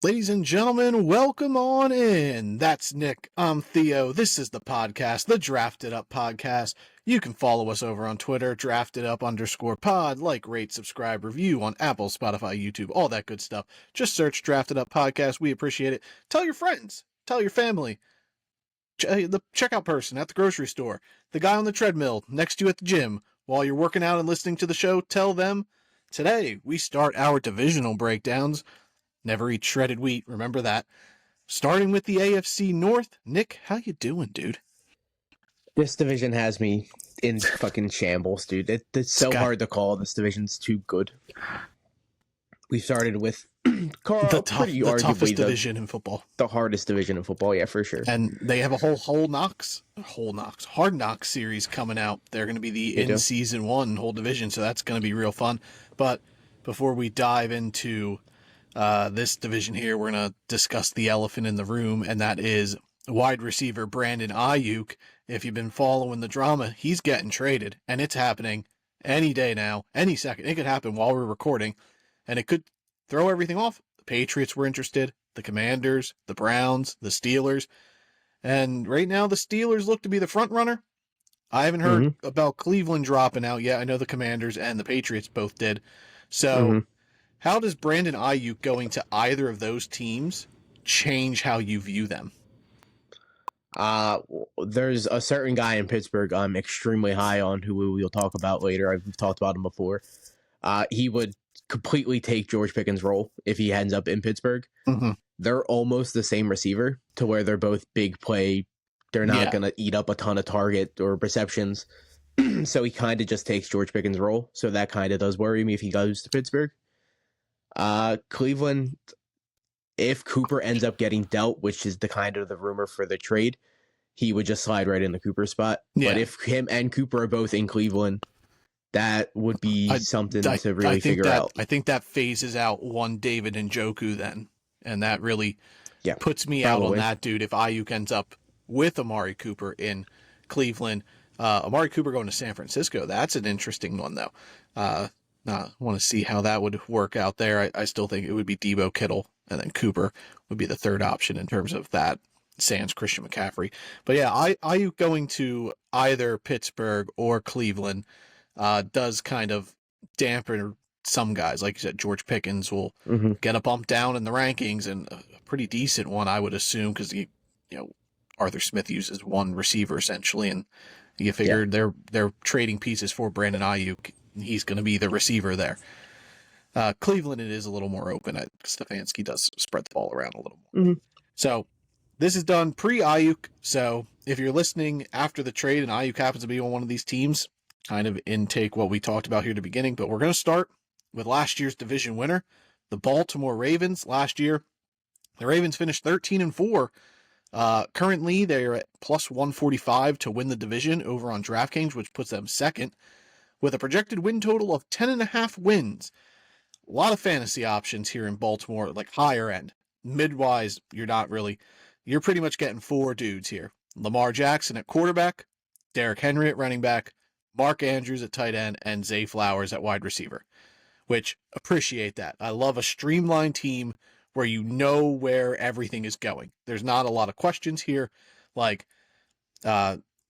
Ladies and gentlemen, welcome on in. That's Nick. I'm Theo. This is the podcast, the Drafted Up Podcast. You can follow us over on Twitter, DraftedUp_pod, like, rate, subscribe, review on Apple, Spotify, YouTube, all that good stuff. Just search Drafted Up Podcast. We appreciate it. Tell your friends. Tell your family. The checkout person at the grocery store. The guy on the treadmill next to you at the gym. While you're working out and listening to the show, tell them. Today, we start our divisional breakdowns. Never eat shredded wheat, remember that. Starting with the AFC North. Nick, how you doing, dude? This division has me in fucking shambles, dude. It's so hard to call. This division's too good. We started with Carl, the toughest division in football. The hardest division in football, yeah, for sure. And they have a Hard Knocks series coming out. They're going to be the in-season one whole division, so that's going to be real fun. But before we dive into this division here, we're going to discuss the elephant in the room, and that is wide receiver Brandon Ayuk. If you've been following the drama, he's getting traded, and it's happening any day now, any second. It could happen while we're recording, and it could throw everything off. The Patriots were interested, the Commanders, the Browns, the Steelers, and right now the Steelers look to be the front runner. I haven't heard about Cleveland dropping out yet. I know the Commanders and the Patriots both did. So how does Brandon Ayuk going to either of those teams change how you view them? There's a certain guy in Pittsburgh I'm extremely high on who we'll talk about later. I've talked about him before. He would completely take George Pickens' role if he ends up in Pittsburgh. They're almost the same receiver to where they're both big play. They're not going to eat up a ton of target or receptions. So he kind of just takes George Pickens' role. So that kind of does worry me if he goes to Pittsburgh. Cleveland, if Cooper ends up getting dealt, which is the kind of the rumor for the trade, he would just slide right in the Cooper spot. Yeah. But if him and Cooper are both in Cleveland, that would be something to really figure out. I think that phases out one David Njoku then, and that really puts me out on that dude. If Ayuk ends up with Amari Cooper in Cleveland, Amari Cooper going to San Francisco, that's an interesting one though. I want to see how that would work out there. I still think it would be Debo Kittle, and then Cooper would be the third option in terms of that, sans Christian McCaffrey. But yeah, Ayuk going to either Pittsburgh or Cleveland does kind of dampen some guys. Like you said, George Pickens will get a bump down in the rankings, and a pretty decent one, I would assume, because Arthur Smith uses one receiver essentially, and you figure they're trading pieces for Brandon Ayuk. He's going to be the receiver there. Cleveland, it is a little more open. Stefanski does spread the ball around a little more. So this is done pre-Ayuk. So if you're listening after the trade and Ayuk happens to be on one of these teams, kind of intake what we talked about here at the beginning. But we're going to start with last year's division winner, the Baltimore Ravens. Last year, the Ravens finished 13-4. Currently, they're at plus 145 to win the division over on DraftKings, which puts them second, with a projected win total of 10.5 wins. A lot of fantasy options here in Baltimore, like higher end. Midwise, you're pretty much getting four dudes here. Lamar Jackson at quarterback, Derrick Henry at running back, Mark Andrews at tight end, and Zay Flowers at wide receiver, which appreciate that. I love a streamlined team where you know where everything is going. There's not a lot of questions here. Like,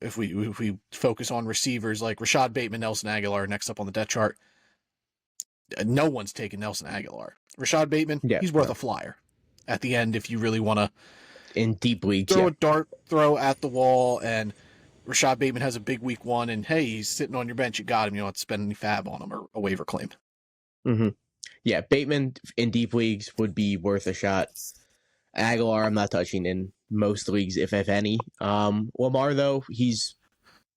if we focus on receivers like Rashad Bateman, Nelson Aguilar next up on the depth chart, no one's taking Nelson Aguilar. Rashad Bateman, he's worth a flyer at the end if you really want to in deep leagues throw a dart throw at the wall, and Rashad Bateman has a big week one, and hey, he's sitting on your bench, you got him, you don't have to spend any fab on him or a waiver claim. Yeah, Bateman in deep leagues would be worth a shot. Aguilar, I'm not touching in most leagues, if any. Lamar, though, he's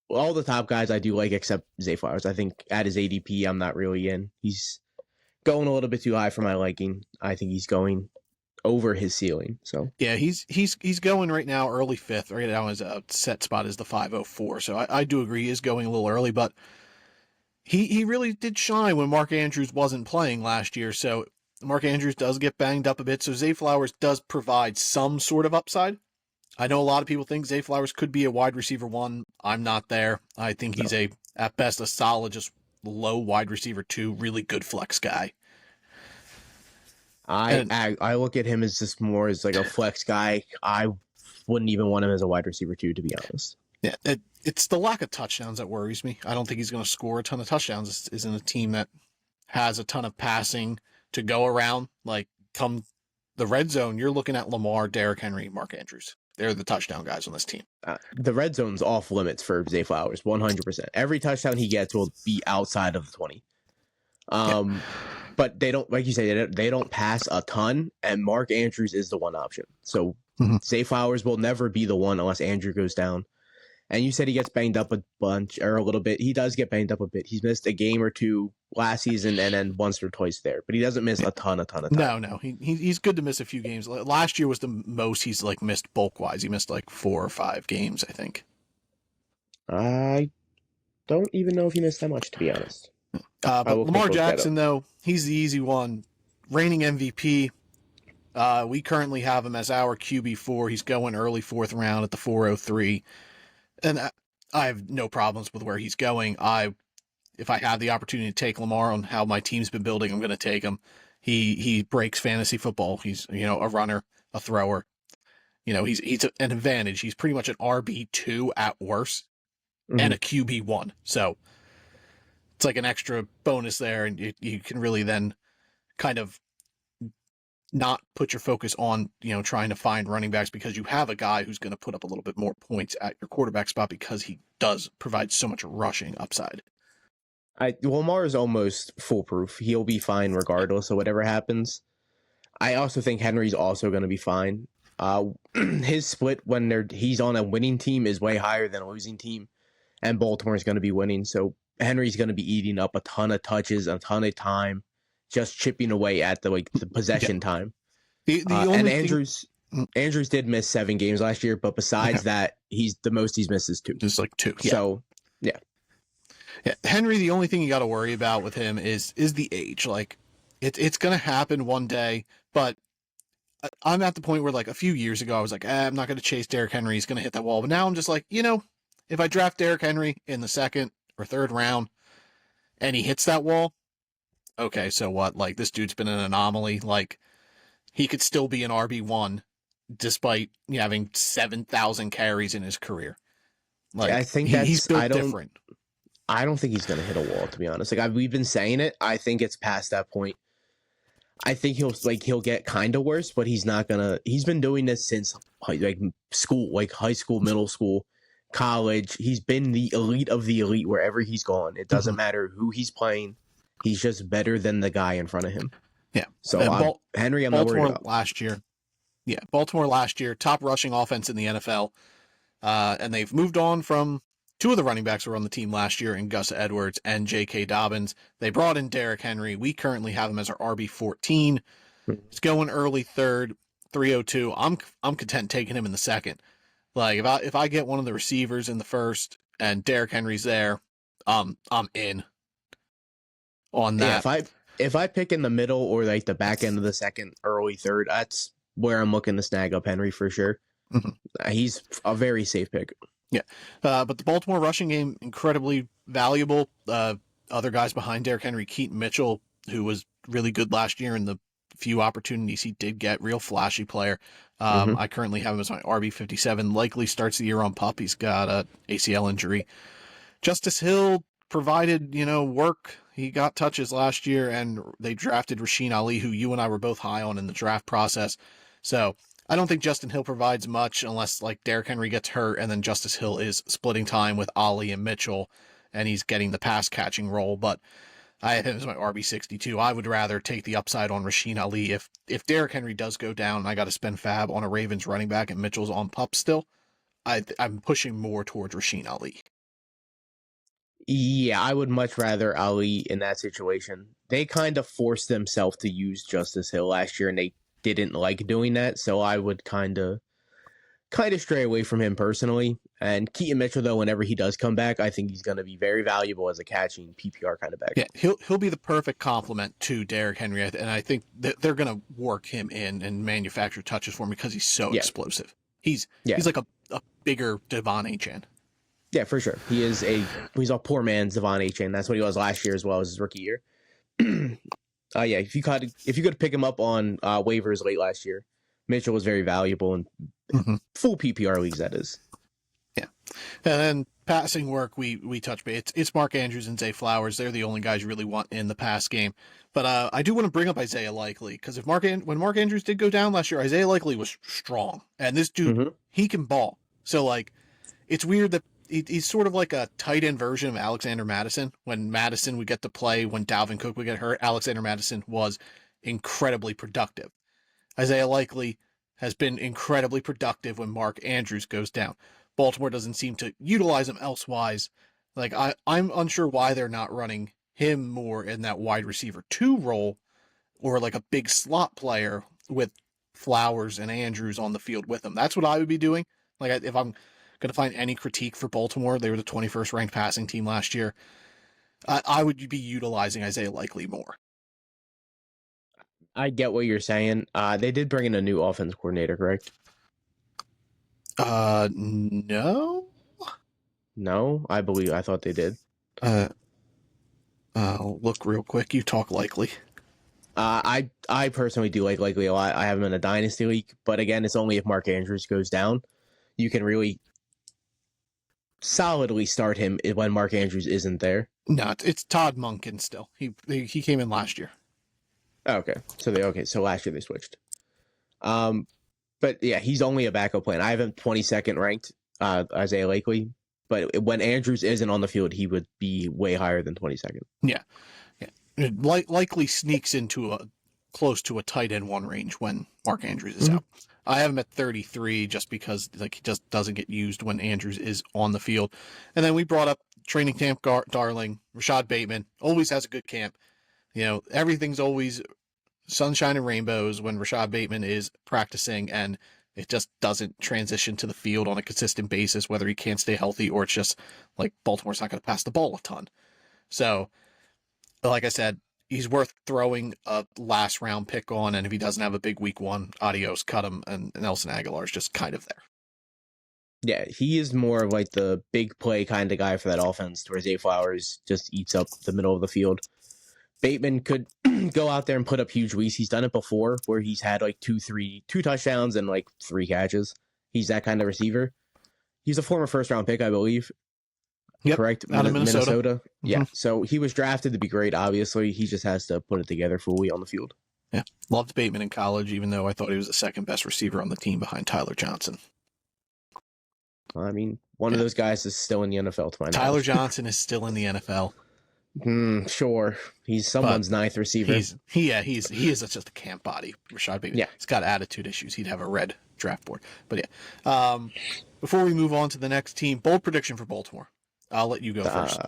all the top guys I do like except Zay Flowers. I think at his ADP, I'm not really in. He's going a little bit too high for my liking. I think he's going over his ceiling. So yeah, he's going right now early fifth. Right now his set spot is the 504. So I do agree he is going a little early, but he really did shine when Mark Andrews wasn't playing last year. So Mark Andrews does get banged up a bit. So Zay Flowers does provide some sort of upside. I know a lot of people think Zay Flowers could be a wide receiver one. I'm not there. I think he's at best a solid, just low wide receiver two, really good flex guy. I look at him as just more as like a flex guy. I wouldn't even want him as a wide receiver too, to be honest. Yeah, it's the lack of touchdowns that worries me. I don't think he's going to score a ton of touchdowns. This isn't a team that has a ton of passing to go around. Like, come the red zone, you're looking at Lamar, Derrick Henry, Mark Andrews. They're the touchdown guys on this team. The red zone's off limits for Zay Flowers, 100%. Every touchdown he gets will be outside of the 20. But they don't, like you say, they don't pass a ton, and Mark Andrews is the one option. So Zay Flowers will never be the one unless Andrew goes down. And you said he gets banged up a bunch or a little bit. He does get banged up a bit. He's missed a game or two last season and then once or twice there, but he doesn't miss a ton of time. No, he's good to miss a few games. Last year was the most he's like missed bulk wise. He missed like 4 or 5 games, I think. I don't even know if he missed that much, to be honest. But Lamar Jackson, though, he's the easy one. Reigning MVP. We currently have him as our QB4. He's going early 4th round at the 403. And I have no problems with where he's going. If I have the opportunity to take Lamar on how my team's been building, I'm going to take him. He breaks fantasy football. He's, a runner, a thrower. He's an advantage. He's pretty much an RB2 at worst and a QB1. So it's like an extra bonus there, and you can really then kind of not put your focus on, trying to find running backs because you have a guy who's going to put up a little bit more points at your quarterback spot because he does provide so much rushing upside. Lamar is almost foolproof. He'll be fine regardless of whatever happens. I also think Henry's also going to be fine. His split when he's on a winning team is way higher than a losing team, and Baltimore's going to be winning. So Henry's going to be eating up a ton of touches, a ton of time, just chipping away at the possession time. And Andrews did miss 7 games last year, but besides that, the most he's missed is 2. Just like 2. Yeah. So yeah. Henry, the only thing you got to worry about with him is the age. Like, it's going to happen one day, but I'm at the point where, like, a few years ago, I was like, I'm not going to chase Derrick Henry. He's going to hit that wall. But now I'm just like, if I draft Derrick Henry in the 2nd or 3rd round and he hits that wall, okay, so what? Like, this dude's been an anomaly. Like, he could still be an RB1 despite having 7,000 carries in his career. Like, I think he's built different. I don't think he's going to hit a wall, to be honest. Like, we've been saying it. I think it's past that point. I think he'll get kind of worse, but he's not going to. He's been doing this since school, like high school, middle school, college. He's been the elite of the elite wherever he's gone. It doesn't matter who he's playing. He's just better than the guy in front of him. Yeah. So Henry, I'm not worried about. Baltimore last year, top rushing offense in the NFL. And they've moved on from 2 of the running backs who were on the team last year in Gus Edwards and J.K. Dobbins. They brought in Derrick Henry. We currently have him as our RB14. He's going early 3rd, 302. I'm content taking him in the 2nd. Like, if I get one of the receivers in the 1st and Derrick Henry's there, I'm in on that. Yeah, if I pick in the middle or like the back end of the 2nd, early 3rd, that's where I'm looking to snag up Henry for sure. He's a very safe pick. Yeah, but the Baltimore rushing game, incredibly valuable. Other guys behind Derrick Henry, Keaton Mitchell, who was really good last year in the few opportunities he did get, real flashy player. I currently have him as my RB57, likely starts the year on PUP. He's got a ACL injury. Justice Hill provided, work. He got touches last year, and they drafted Rasheen Ali, who you and I were both high on in the draft process. So I don't think Justin Hill provides much unless like Derrick Henry gets hurt and then Justice Hill is splitting time with Ali and Mitchell and he's getting the pass catching role. But I have him as my RB62. I would rather take the upside on Rasheen Ali. If Derrick Henry does go down and I got to spend fab on a Ravens running back and Mitchell's on PUP still, I'm pushing more towards Rasheen Ali. Yeah, I would much rather Ali in that situation. They kind of forced themselves to use Justice Hill last year and they didn't like doing that, so I would kind of stray away from him personally. And Keaton Mitchell, though, whenever he does come back, I think he's going to be very valuable as a catching PPR kind of back. Yeah, he'll be the perfect complement to Derrick Henry, and I think that they're going to work him in and manufacture touches for him because he's so explosive. He's like a bigger Devon Achane. Yeah, for sure. He's a poor man's Devon Achane. That's what he was last year as well as his rookie year. Yeah, if you could pick him up on waivers late last year, Mitchell was very valuable in full PPR leagues. That is. Yeah, and then passing work, we touch base. It's Mark Andrews and Zay Flowers. They're the only guys you really want in the pass game. But I do want to bring up Isaiah Likely because when Mark Andrews did go down last year, Isaiah Likely was strong, and this dude he can ball. So like, it's weird that he's sort of like a tight end version of Alexander Madison. When Madison would get to play, when Dalvin Cook would get hurt, Alexander Madison was incredibly productive. Isaiah Likely has been incredibly productive when Mark Andrews goes down. Baltimore doesn't seem to utilize him elsewise. Like I'm unsure why they're not running him more in that wide receiver 2 role or like a big slot player with Flowers and Andrews on the field with him. That's what I would be doing. Like if I'm going to find any critique for Baltimore, they were the 21st ranked passing team last year. I would be utilizing Isaiah Likely more. I get what you're saying. They did bring in a new offense coordinator, correct? No. No, I thought they did. I'll look real quick. You talk Likely. I personally do like Likely a lot. I have him in a dynasty league, but again, it's only if Mark Andrews goes down. You can really solidly start him when Mark Andrews isn't there. No, it's Todd Monken still. He came in last year. Okay. So last year they switched. But yeah, he's only a backup plan. I have him 22nd ranked, Isaiah Likely. But when Andrews isn't on the field, he would be way higher than 22nd. Yeah. Likely sneaks into close to a tight end 1 range when Mark Andrews is out. I have him at 33 just because like he just doesn't get used when Andrews is on the field. And then we brought up training camp darling, Rashad Bateman. Always has a good camp. You know, everything's always sunshine and rainbows when Rashad Bateman is practicing, and it just doesn't transition to the field on a consistent basis, whether he can't stay healthy or it's just like Baltimore's not going to pass the ball a ton. So, like I said, he's worth throwing a last round pick on, and if he doesn't have a big week 1, adios, cut him, and Nelson Aguilar is just kind of there. Yeah, he is more of like the big play kind of guy for that offense, where Zay Flowers just eats up the middle of the field. Bateman could go out there and put up huge weeks. He's done it before where he's had like two touchdowns and like 3 catches. He's that kind of receiver. He's a former first-round pick, I believe. Yep, correct? Out of Minnesota. Mm-hmm. Yeah. So he was drafted to be great, obviously. He just has to put it together fully on the field. Yeah. Loved Bateman in college, even though I thought he was the second best receiver on the team behind Tyler Johnson. I mean, one of those guys is still in the NFL to my knowledge. Tyler Johnson is still in the NFL. Sure. He's someone's 9th receiver. He is just a camp body. Rashad Bateman. Yeah. He's got attitude issues. He'd have a red draft board. But yeah. Before we move on to the next team, bold prediction for Baltimore. I'll let you go first.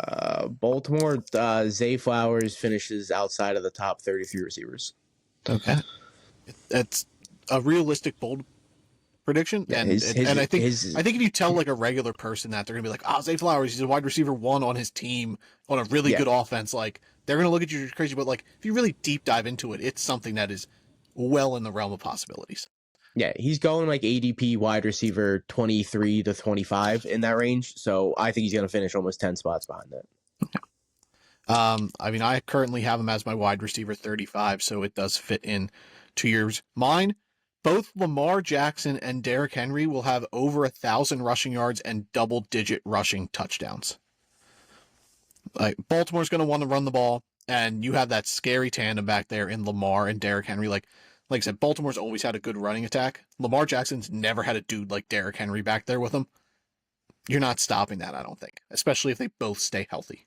Baltimore, Zay Flowers finishes outside of the top 33 receivers. Okay. That's a realistic bold prediction. Yeah, and I think if you tell like a regular person that, they're gonna be like, Zay Flowers, he's a wide receiver 1 on his team on a really good offense. Like, they're gonna look at you crazy, but like if you really deep dive into it, it's something that is well in the realm of possibilities. Yeah, he's going like ADP wide receiver 23 to 25 in that range. So I think he's going to finish almost 10 spots behind that. Okay. I mean, I currently have him as my wide receiver 35, so it does fit in 2 years. Mine, both Lamar Jackson and Derrick Henry will have over 1,000 rushing yards and double-digit rushing touchdowns. Like, Baltimore's going to want to run the ball, and you have that scary tandem back there in Lamar and Derrick Henry. Like I said, Baltimore's always had a good running attack. Lamar Jackson's never had a dude like Derrick Henry back there with him. You're not stopping that, I don't think, especially if they both stay healthy.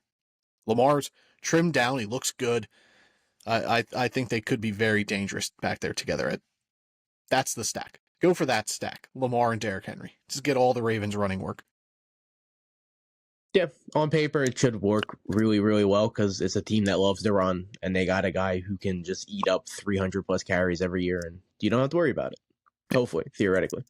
Lamar's trimmed down. He looks good. I think they could be very dangerous back there together. That's the stack. Go for that stack. Lamar and Derrick Henry. Just get all the Ravens running work. Yeah, on paper, it should work really, really well because it's a team that loves to run, and they got a guy who can just eat up 300-plus carries every year, and you don't have to worry about it. Hopefully, theoretically.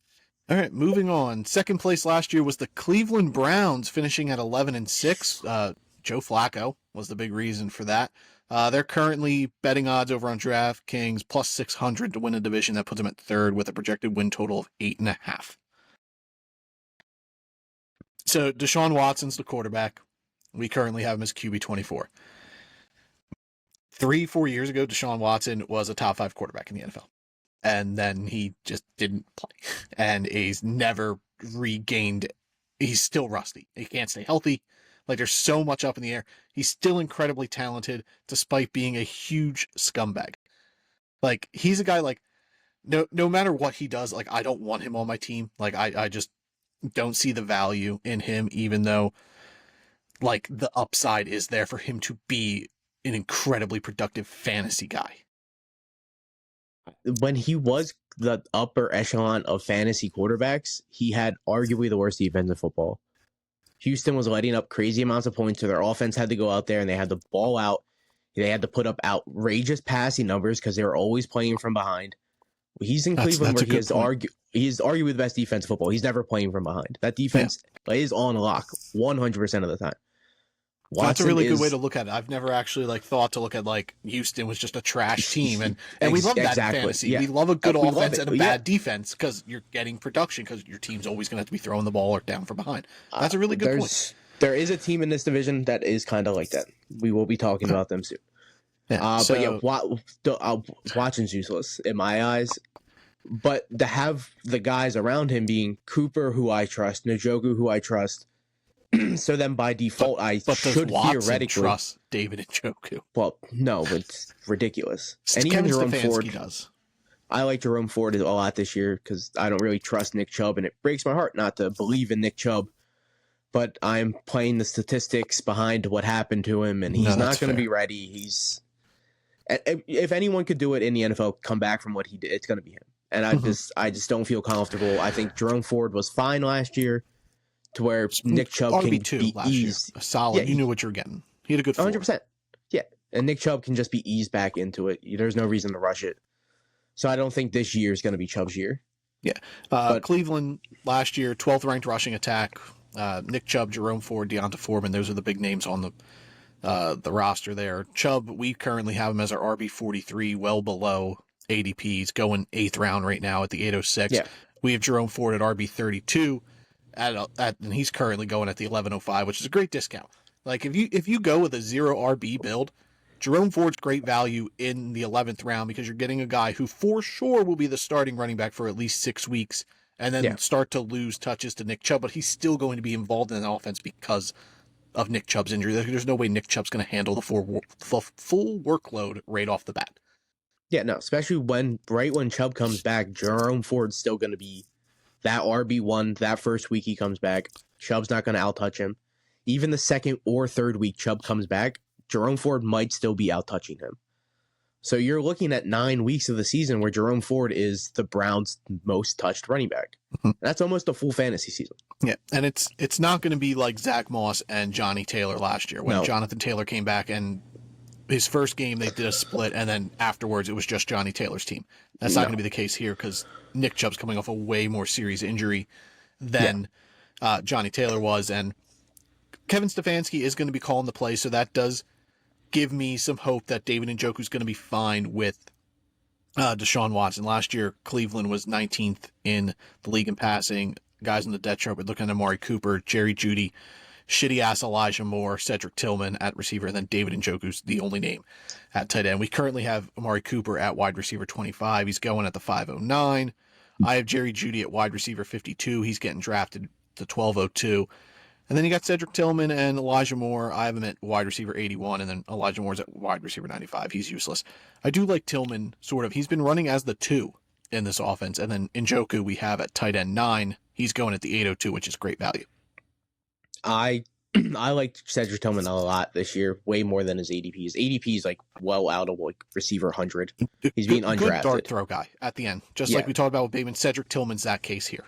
All right, moving on. Second place last year was the Cleveland Browns, finishing at 11-6. Joe Flacco was the big reason for that. They're currently betting odds over on DraftKings plus 600 to win a division. That puts them at 3rd with a projected win total of 8.5. So Deshaun Watson's the quarterback. We currently have him as QB 24. 3-4 years ago, Deshaun Watson was a top 5 quarterback in the NFL. And then he just didn't play. And he's never regained. He's still rusty. He can't stay healthy. Like, there's so much up in the air. He's still incredibly talented, despite being a huge scumbag. Like, he's a guy, like, no matter what he does, like, I don't want him on my team. Like, I just don't see the value in him, even though, like, the upside is there for him to be an incredibly productive fantasy guy. When he was the upper echelon of fantasy quarterbacks, he had arguably the worst defense in football. Houston was letting up crazy amounts of points, so their offense had to go out there and they had to ball out. They had to put up outrageous passing numbers because they were always playing from behind. He's in Cleveland where he is arguably the best defense in football. He's never playing from behind. That defense is on lock 100% of the time. That's a really good way to look at it. I've never actually thought to look at Houston was just a trash team, and we love that in fantasy. Yeah. We love a good offense and a bad defense because you're getting production because your team's always going to have to be throwing the ball or down from behind. That's a really good point. There is a team in this division that is kind of like that. We will be talking about them soon. Watson's useless in my eyes. But to have the guys around him being Cooper, who I trust, Njoku, who I trust. So then by default, I should theoretically trust David Njoku. Well, no, but it's ridiculous. And even Jerome Ford does. I like Jerome Ford a lot this year because I don't really trust Nick Chubb, and it breaks my heart not to believe in Nick Chubb. But I'm playing the statistics behind what happened to him, and he's not going to be ready. If anyone could do it in the NFL, come back from what he did, it's going to be him. And I just don't feel comfortable. I think Jerome Ford was fine last year. To where Nick Chubb can be eased. Solid. Yeah, you knew what you were getting. He had a good 100%. Yeah. And Nick Chubb can just be eased back into it. There's no reason to rush it. So I don't think this year is going to be Chubb's year. Yeah. Cleveland last year, 12th ranked rushing attack. Nick Chubb, Jerome Ford, Deonta Foreman. Those are the big names on the roster there. Chubb, we currently have him as our RB43, well below ADP. He's going 8th round right now at the 806. Yeah. We have Jerome Ford at RB32. And he's currently going at the 1105, which is a great discount. Like if you go with a 0 RB build, Jerome Ford's great value in the 11th round because you're getting a guy who for sure will be the starting running back for at least 6 weeks and then start to lose touches to Nick Chubb, but he's still going to be involved in the offense because of Nick Chubb's injury. There's no way Nick Chubb's going to handle the full workload right off the bat. Yeah, no, especially when Chubb comes back, Jerome Ford's still going to be that RB1, that first week he comes back, Chubb's not going to out-touch him. Even the second or third week Chubb comes back, Jerome Ford might still be out-touching him. So you're looking at 9 weeks of the season where Jerome Ford is the Browns' most touched running back. Mm-hmm. That's almost a full fantasy season. Yeah, and it's not going to be like Zach Moss and Johnny Taylor last year when Jonathan Taylor came back and his first game they did a split and then afterwards it was just Johnny Taylor's team. That's not going to be the case here because Nick Chubb's coming off a way more serious injury than Johnny Taylor was, and Kevin Stefanski is going to be calling the play, so that does give me some hope that David Njoku's going to be fine with Deshaun Watson. Last year, Cleveland was 19th in the league in passing. Guys on the depth chart, we're looking at Amari Cooper, Jerry Jeudy, shitty-ass Elijah Moore, Cedric Tillman at receiver, and then David Njoku's the only name at tight end. We currently have Amari Cooper at wide receiver 25. He's going at the 509. I have Jerry Jeudy at wide receiver 52. He's getting drafted to 1202. And then you got Cedric Tillman and Elijah Moore. I have him at wide receiver 81, and then Elijah Moore's at wide receiver 95. He's useless. I do like Tillman, sort of. He's been running as the 2 in this offense. And then Njoku we have at tight end 9. He's going at the 802, which is great value. I like Cedric Tillman a lot this year, way more than his ADP. His ADP is well out of receiver 100. He's being undrafted. Good dart throw guy at the end, just like we talked about with Bateman. Cedric Tillman's that case here.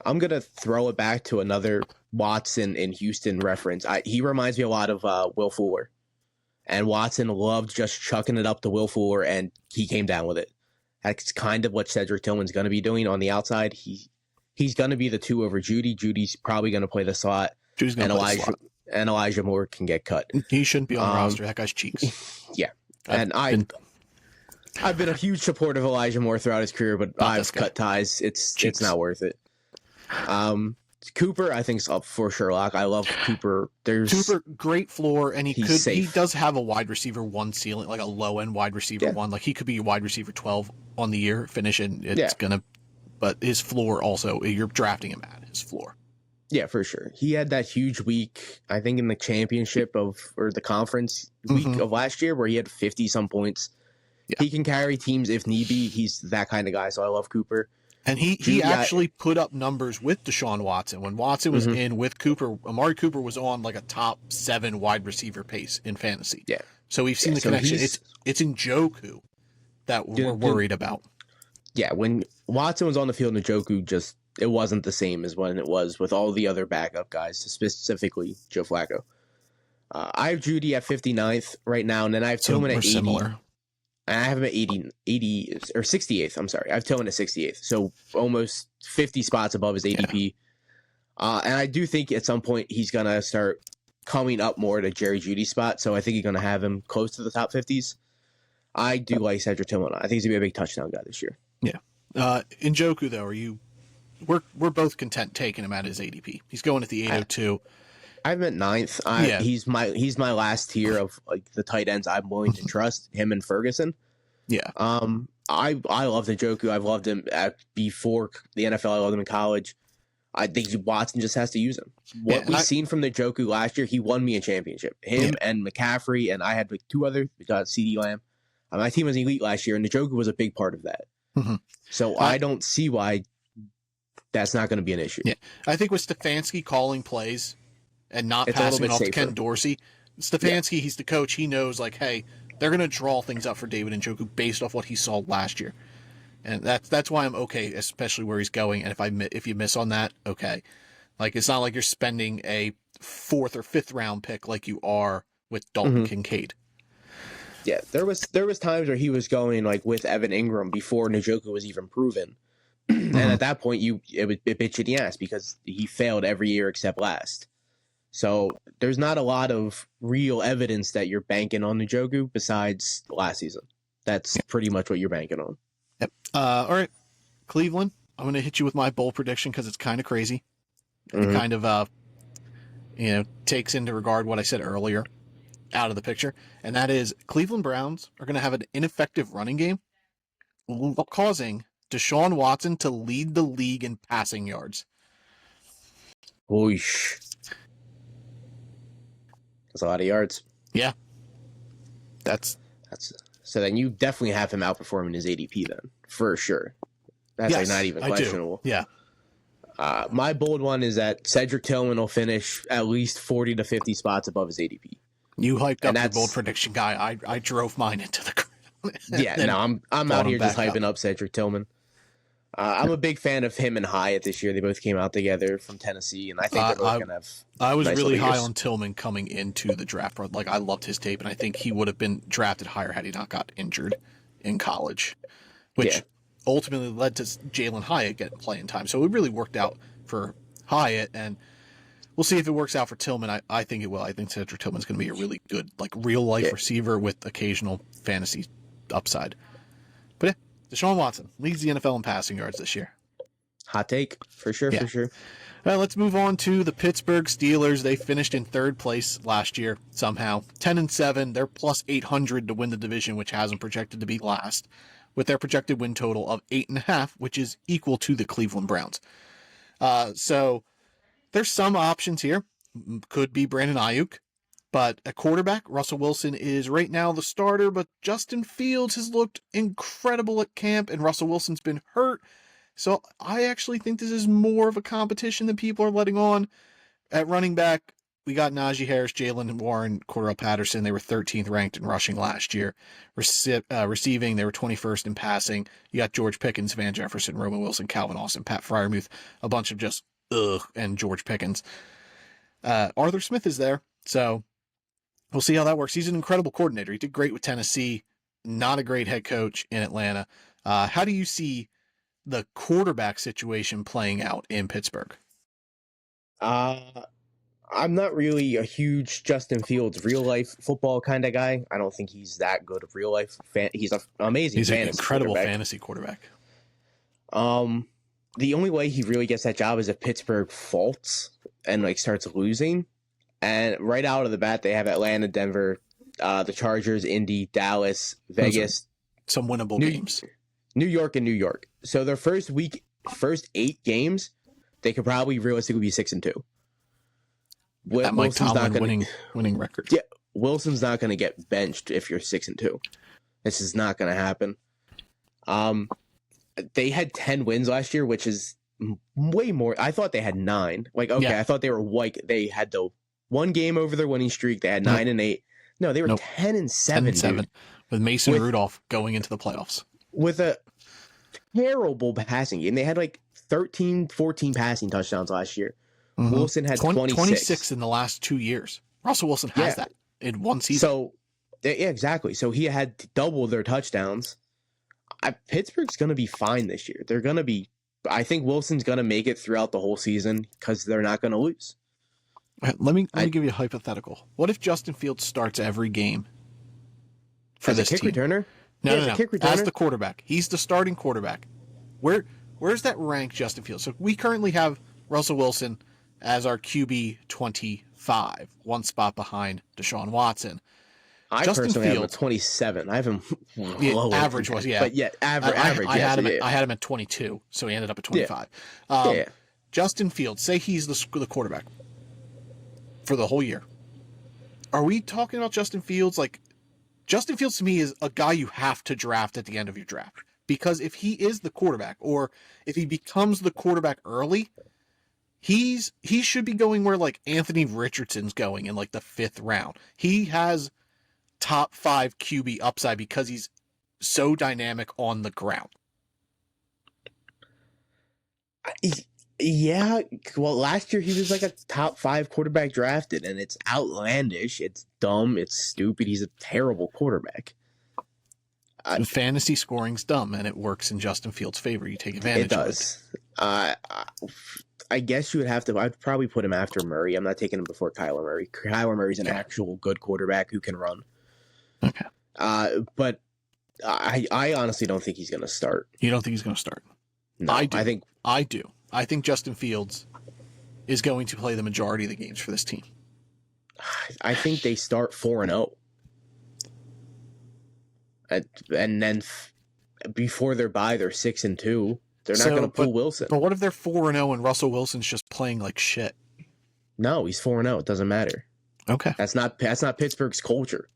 I'm gonna throw it back to another Watson in Houston reference. He reminds me a lot of Will Fuller, and Watson loved just chucking it up to Will Fuller, and he came down with it. That's kind of what Cedric Tillman's gonna be doing on the outside. He's gonna be the 2 over Jeudy. Judy's probably gonna play the slot. And Elijah Moore can get cut. He shouldn't be on the roster. That guy's cheeks. Yeah. I've been a huge supporter of Elijah Moore throughout his career, but I've cut ties. It's not worth it. Cooper, I think, is up for Sherlock. I love Cooper. Cooper, great floor, and he does have a wide receiver 1 ceiling, like a low end wide receiver 1. Like he could be wide receiver 12 on the year, finish, and it's gonna. But his floor also, you're drafting him at his floor. Yeah, for sure. He had that huge week, I think, in the championship or the conference week of last year, where he had 50 some points. Yeah. He can carry teams if need be. He's that kind of guy, so I love Cooper. And he actually put up numbers with Deshaun Watson. When Watson was in with Cooper, Amari Cooper was on like a top 7 wide receiver pace in fantasy. Yeah. So we've seen the connection. It's in Njoku that we're worried about. Yeah, when Watson was on the field, Njoku it wasn't the same as when it was with all the other backup guys, specifically Joe Flacco. I have Judy at 59th right now, and then I have Tillman at 80. Similar. And I have him at 80 or 68th. I'm sorry. I have Tillman at 68th. So almost 50 spots above his ADP. Yeah. And I do think at some point he's going to start coming up more to Jerry Judy's spot. So I think you're going to have him close to the top 50s. I do like Cedric Tillman. I think he's going to be a big touchdown guy this year. Yeah. Njoku, though, we're both content taking him at his ADP. He's going at the 802. I'm at 9th. He's my last tier of like the tight ends I'm willing to trust, him and Ferguson. Yeah. I love Njoku. I've loved him before the NFL. I loved him in college. I think Watson just has to use him. What we've seen from Njoku last year, he won me a championship. Him and McCaffrey, and I had like 2 other. We got CeeDee Lamb. My team was elite last year, and Njoku was a big part of that. Mm-hmm. So I don't see why that's not going to be an issue. Yeah, I think with Stefanski calling plays and not passing off to Ken Dorsey, Stefanski, he's the coach. He knows, like, hey, they're going to draw things up for David Njoku based off what he saw last year, and that's why I'm okay, especially where he's going. And if you miss on that, okay, like it's not like you're spending a 4th or 5th round pick like you are with Dalton Kincaid. Yeah, there was times where he was going like with Evan Ingram before Njoku was even proven, and at that point it bit you in the ass because he failed every year except last. So there's not a lot of real evidence that you're banking on Njoku besides last season. That's pretty much what you're banking on. Yep. All right, Cleveland. I'm going to hit you with my bold prediction because it's kind of crazy. It kind of takes into regard what I said earlier out of the picture, and that is Cleveland Browns are going to have an ineffective running game, causing Deshaun Watson to lead the league in passing yards. Whoosh. That's a lot of yards. Yeah. That's so then you definitely have him outperforming his ADP then, for sure. That's like not even questionable. Yeah. My bold one is that Cedric Tillman will finish at least 40 to 50 spots above his ADP. You hyped up the bold prediction guy. I drove mine into the ground. Yeah, no, I'm out here just hyping up Cedric Tillman. I'm a big fan of him and Hyatt this year. They both came out together from Tennessee, and I think they're both going to have. I was really high on Tillman coming into the draft. Like, I loved his tape, and I think he would have been drafted higher had he not got injured in college, which ultimately led to Jalen Hyatt getting playing time. So it really worked out for Hyatt, and we'll see if it works out for Tillman. I think it will. I think Cedric Tillman's going to be a really good, like, real-life receiver with occasional fantasy upside. But yeah, Deshaun Watson leads the NFL in passing yards this year. Hot take, for sure, for sure. All right, let's move on to the Pittsburgh Steelers. They finished in 3rd place last year somehow. 10-7. They're plus 800 to win the division, which has them projected to be last, with their projected win total of 8.5, which is equal to the Cleveland Browns. So there's some options here. Could be Brandon Ayuk, but at quarterback, Russell Wilson is right now the starter, but Justin Fields has looked incredible at camp, and Russell Wilson's been hurt. So I actually think this is more of a competition than people are letting on. At running back, we got Najee Harris, Jalen Warren, Cordell Patterson. They were 13th ranked in rushing last year. Receiving, they were 21st in passing. You got George Pickens, Van Jefferson, Roman Wilson, Calvin Austin, Pat Freiermuth, a bunch of just and George Pickens. Arthur Smith is there, so we'll see how that works. He's an incredible coordinator. He did great with Tennessee, not a great head coach in Atlanta. How do you see the quarterback situation playing out in Pittsburgh? I'm not really a huge Justin Fields real-life football kind of guy. I don't think he's that good of real-life. He's an amazing fantasy quarterback. He's an incredible fantasy quarterback. the only way he really gets that job is if Pittsburgh faults and like starts losing. And right out of the bat, they have Atlanta, Denver, the Chargers, Indy, Dallas, Vegas. Some winnable games. New York and New York. So their first 8 games, they could probably realistically be 6-2. That Mike Tomlin winning record. Yeah, Wilson's not going to get benched if you're 6-2. This is not going to happen. They had 10 wins last year, which is way more. I thought they had 9. Like, okay, yeah. I thought they had the one game over their winning streak. They had 9-8. No, they were 10-7. 10-7 with Mason Rudolph going into the playoffs with a terrible passing game. They had like 13, 14 passing touchdowns last year. Mm-hmm. Wilson had 26 in the last 2 years. Russell Wilson has that in one season. So, yeah, exactly. So he had to double their touchdowns. Pittsburgh's going to be fine this year. They're going to be. I think Wilson's going to make it throughout the whole season because they're not going to lose. Let me give you a hypothetical. What if Justin Fields starts every game for this kick returner? No. Kick returner? As the quarterback. He's the starting quarterback. Where's that rank Justin Fields? So we currently have Russell Wilson as our QB 25, one spot behind Deshaun Watson. I personally have him at 27. I have him lower. Average was, yeah. But yeah, average. I had him at 22, so he ended up at 25. Yeah. Justin Fields, say he's the quarterback for the whole year. Are we talking about Justin Fields? Like, Justin Fields to me is a guy you have to draft at the end of your draft. Because if he is the quarterback, or if he becomes the quarterback early, he should be going where like Anthony Richardson's going in like the 5th round. He has top 5 QB upside because he's so dynamic on the ground. Yeah, well, last year he was like a top 5 quarterback drafted, and it's outlandish, it's dumb, it's stupid. He's a terrible quarterback. Fantasy scoring's dumb, and it works in Justin Fields' favor. You take advantage of it. It does. I guess you would have to. I'd probably put him after Murray. I'm not taking him before Kyler Murray. Kyler Murray's an actual good quarterback who can run. Okay. But I honestly don't think he's going to start. You don't think he's going to start? No, I do. I think Justin Fields is going to play the majority of the games for this team. I think they start 4-0. And then before their bye, they're 6-2. They're not going to pull Wilson. But what if they're 4-0 and Russell Wilson's just playing like shit? No, he's 4-0. It doesn't matter. Okay. That's not Pittsburgh's culture.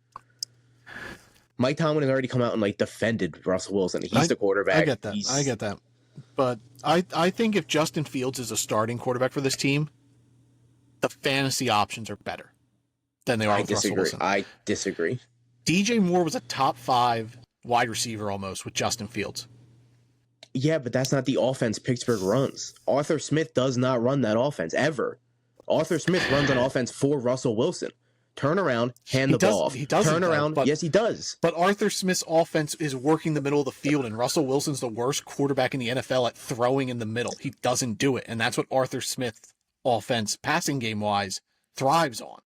Mike Tomlin has already come out and like defended Russell Wilson. He's the quarterback. I get that. But I think if Justin Fields is a starting quarterback for this team, the fantasy options are better than they are with Russell Wilson. I disagree. DJ Moore was a top 5 wide receiver almost with Justin Fields. Yeah, but that's not the offense Pittsburgh runs. Arthur Smith does not run that offense, ever. Arthur Smith runs an offense for Russell Wilson. Turn around, hand the ball off. He doesn't. Turn around. Yes, he does. But Arthur Smith's offense is working the middle of the field, and Russell Wilson's the worst quarterback in the NFL at throwing in the middle. He doesn't do it, and that's what Arthur Smith's offense, passing game-wise, thrives on.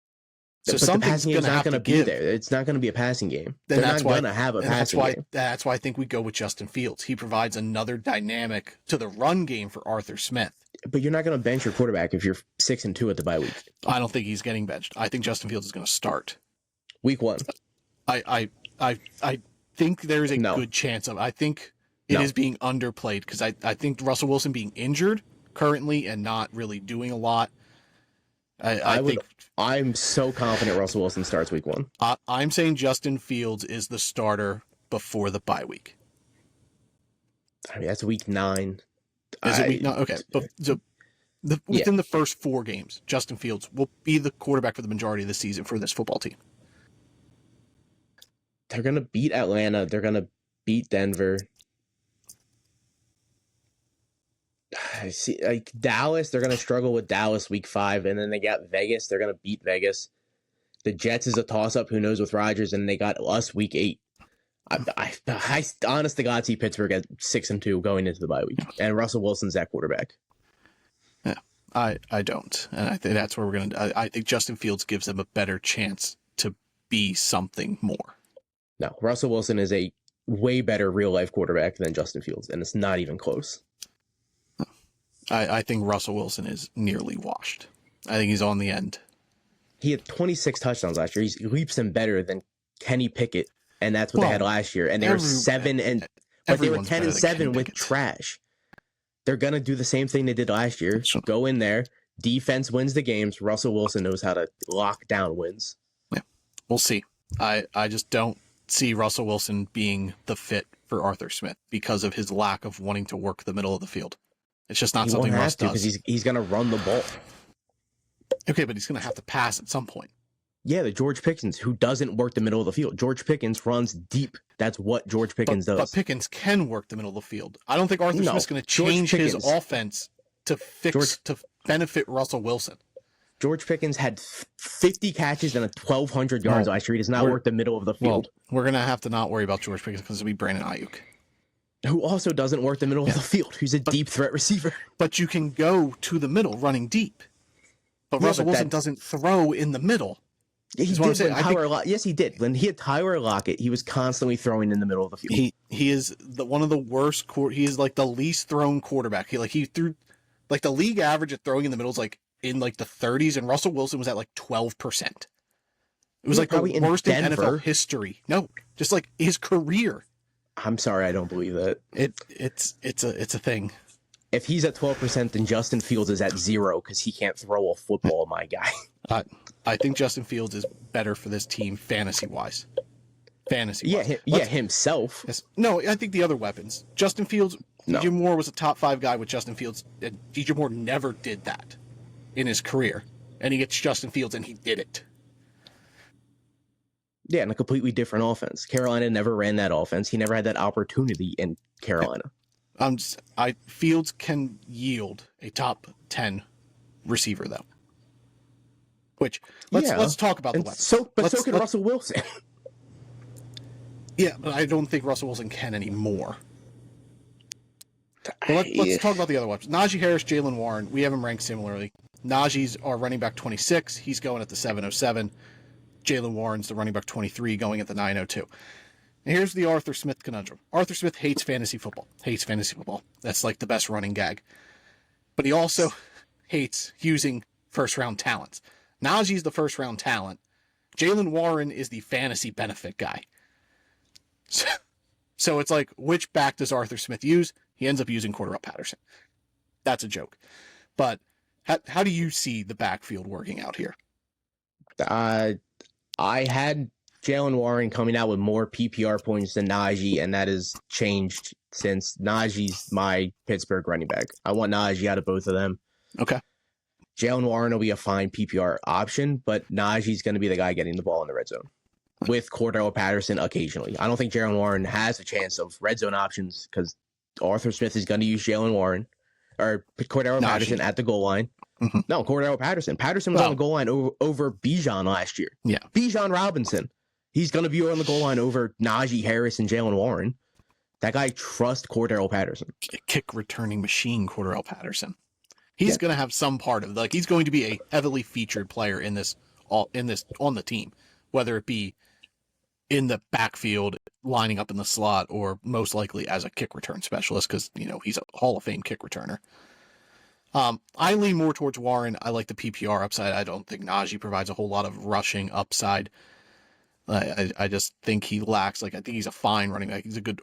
So but the passing game's not going to be there. It's not going to be a passing game. They're not going to have a passing game. That's why I think we go with Justin Fields. He provides another dynamic to the run game for Arthur Smith. But you're not going to bench your quarterback if you're 6-2 at the bye week. I don't think he's getting benched. I think Justin Fields is going to start week 1. I think there is a good chance of. I think it is being underplayed because I think Russell Wilson being injured currently and not really doing a lot. I'm so confident Russell Wilson starts week 1. I'm saying Justin Fields is the starter before the bye week. I mean, that's week 9. Is it week 9? Okay. Within the first 4 games, Justin Fields will be the quarterback for the majority of the season for this football team. They're going to beat Atlanta. They're going to beat Denver. I see, like Dallas, they're going to struggle with Dallas week 5, and then they got Vegas. They're going to beat Vegas. The Jets is a toss-up. Who knows with Rodgers? And they got us week 8. I honest to God see Pittsburgh at 6-2 going into the bye week, and Russell Wilson's that quarterback. Yeah, I don't, and I think that's where we're going to. I think Justin Fields gives them a better chance to be something more. No, Russell Wilson is a way better real life quarterback than Justin Fields, and it's not even close. I think Russell Wilson is nearly washed. I think he's on the end. He had 26 touchdowns last year. He's leaps and better than Kenny Pickett, and that's what they had last year. And they were 7-10 and 7 with trash. They're gonna do the same thing they did last year. Go in there, defense wins the games. Russell Wilson knows how to lock down wins. Yeah, we'll see. I just don't see Russell Wilson being the fit for Arthur Smith because of his lack of wanting to work the middle of the field. It's just not something Russ does. Because he's gonna run the ball. Okay, but he's gonna have to pass at some point. Yeah, the George Pickens, who doesn't work the middle of the field. George Pickens runs deep. That's what George Pickens does. But Pickens can work the middle of the field. I don't think Arthur Smith's going to change his offense to benefit Russell Wilson. George Pickens had 50 catches and 1,200 yards last year. He does not work the middle of the field. Well, we're going to have to not worry about George Pickens because it'll be Brandon Ayuk, who also doesn't work the middle of the field. Who's a deep threat receiver. But you can go to the middle running deep. But Russell Wilson doesn't throw in the middle. Yeah, he did. Yes, he did. When he had Tyler Lockett, he was constantly throwing in the middle of the field. He is one of the worst. He is like the least thrown quarterback. He threw like the league average at throwing in the middle is like in like the 30s, and Russell Wilson was at like 12%. It was like the worst in NFL history. No, just like his career. I'm sorry, I don't believe that. It's a thing. If he's at 12%, then Justin Fields is at 0 because he can't throw a football, my guy. I think Justin Fields is better for this team fantasy-wise. Himself. Yes. No, I think the other weapons. Justin Fields, DJ Moore was a top 5 guy with Justin Fields. And DJ Moore never did that in his career. And he gets Justin Fields, and he did it. Yeah, and a completely different offense. Carolina never ran that offense. He never had that opportunity in Carolina. Fields can yield a top 10 receiver, though. Which let's talk about the weapons. So can Russell Wilson. Yeah, but I don't think Russell Wilson can anymore. But let's talk about the other weapons. Najee Harris, Jaylen Warren. We have them ranked similarly. Najee's our running back 26. He's going at the 707. Jaylen Warren's the running back 23, going at the 902. And here's the Arthur Smith conundrum. Arthur Smith hates fantasy football. That's like the best running gag. But he also hates using first-round talents. Najee's the first-round talent. Jaylen Warren is the fantasy benefit guy. So it's like, which back does Arthur Smith use? He ends up using Cordarrelle Patterson. That's a joke. But how do you see the backfield working out here? I had Jaylen Warren coming out with more PPR points than Najee, and that has changed since Najee's my Pittsburgh running back. I want Najee out of both of them. Okay. Jaylen Warren will be a fine PPR option, but Najee's going to be the guy getting the ball in the red zone with Cordarrelle Patterson occasionally. I don't think Jaylen Warren has a chance of red zone options because Arthur Smith is going to use Jaylen Warren or Cordarrelle Patterson at the goal line. Mm-hmm. No, Cordarrelle Patterson. Patterson was on the goal line over Bijan last year. Yeah. Bijan Robinson. He's going to be on the goal line over Najee Harris and Jaylen Warren. That guy trusts Cordarrelle Patterson. A kick returning machine, Cordarrelle Patterson. He's going to have some part of he's going to be a heavily featured player on the team, whether it be in the backfield, lining up in the slot, or most likely as a kick return specialist because he's a Hall of Fame kick returner. I lean more towards Warren. I like the PPR upside. I don't think Najee provides a whole lot of rushing upside. I just think he lacks. I think he's a fine running back. He's a good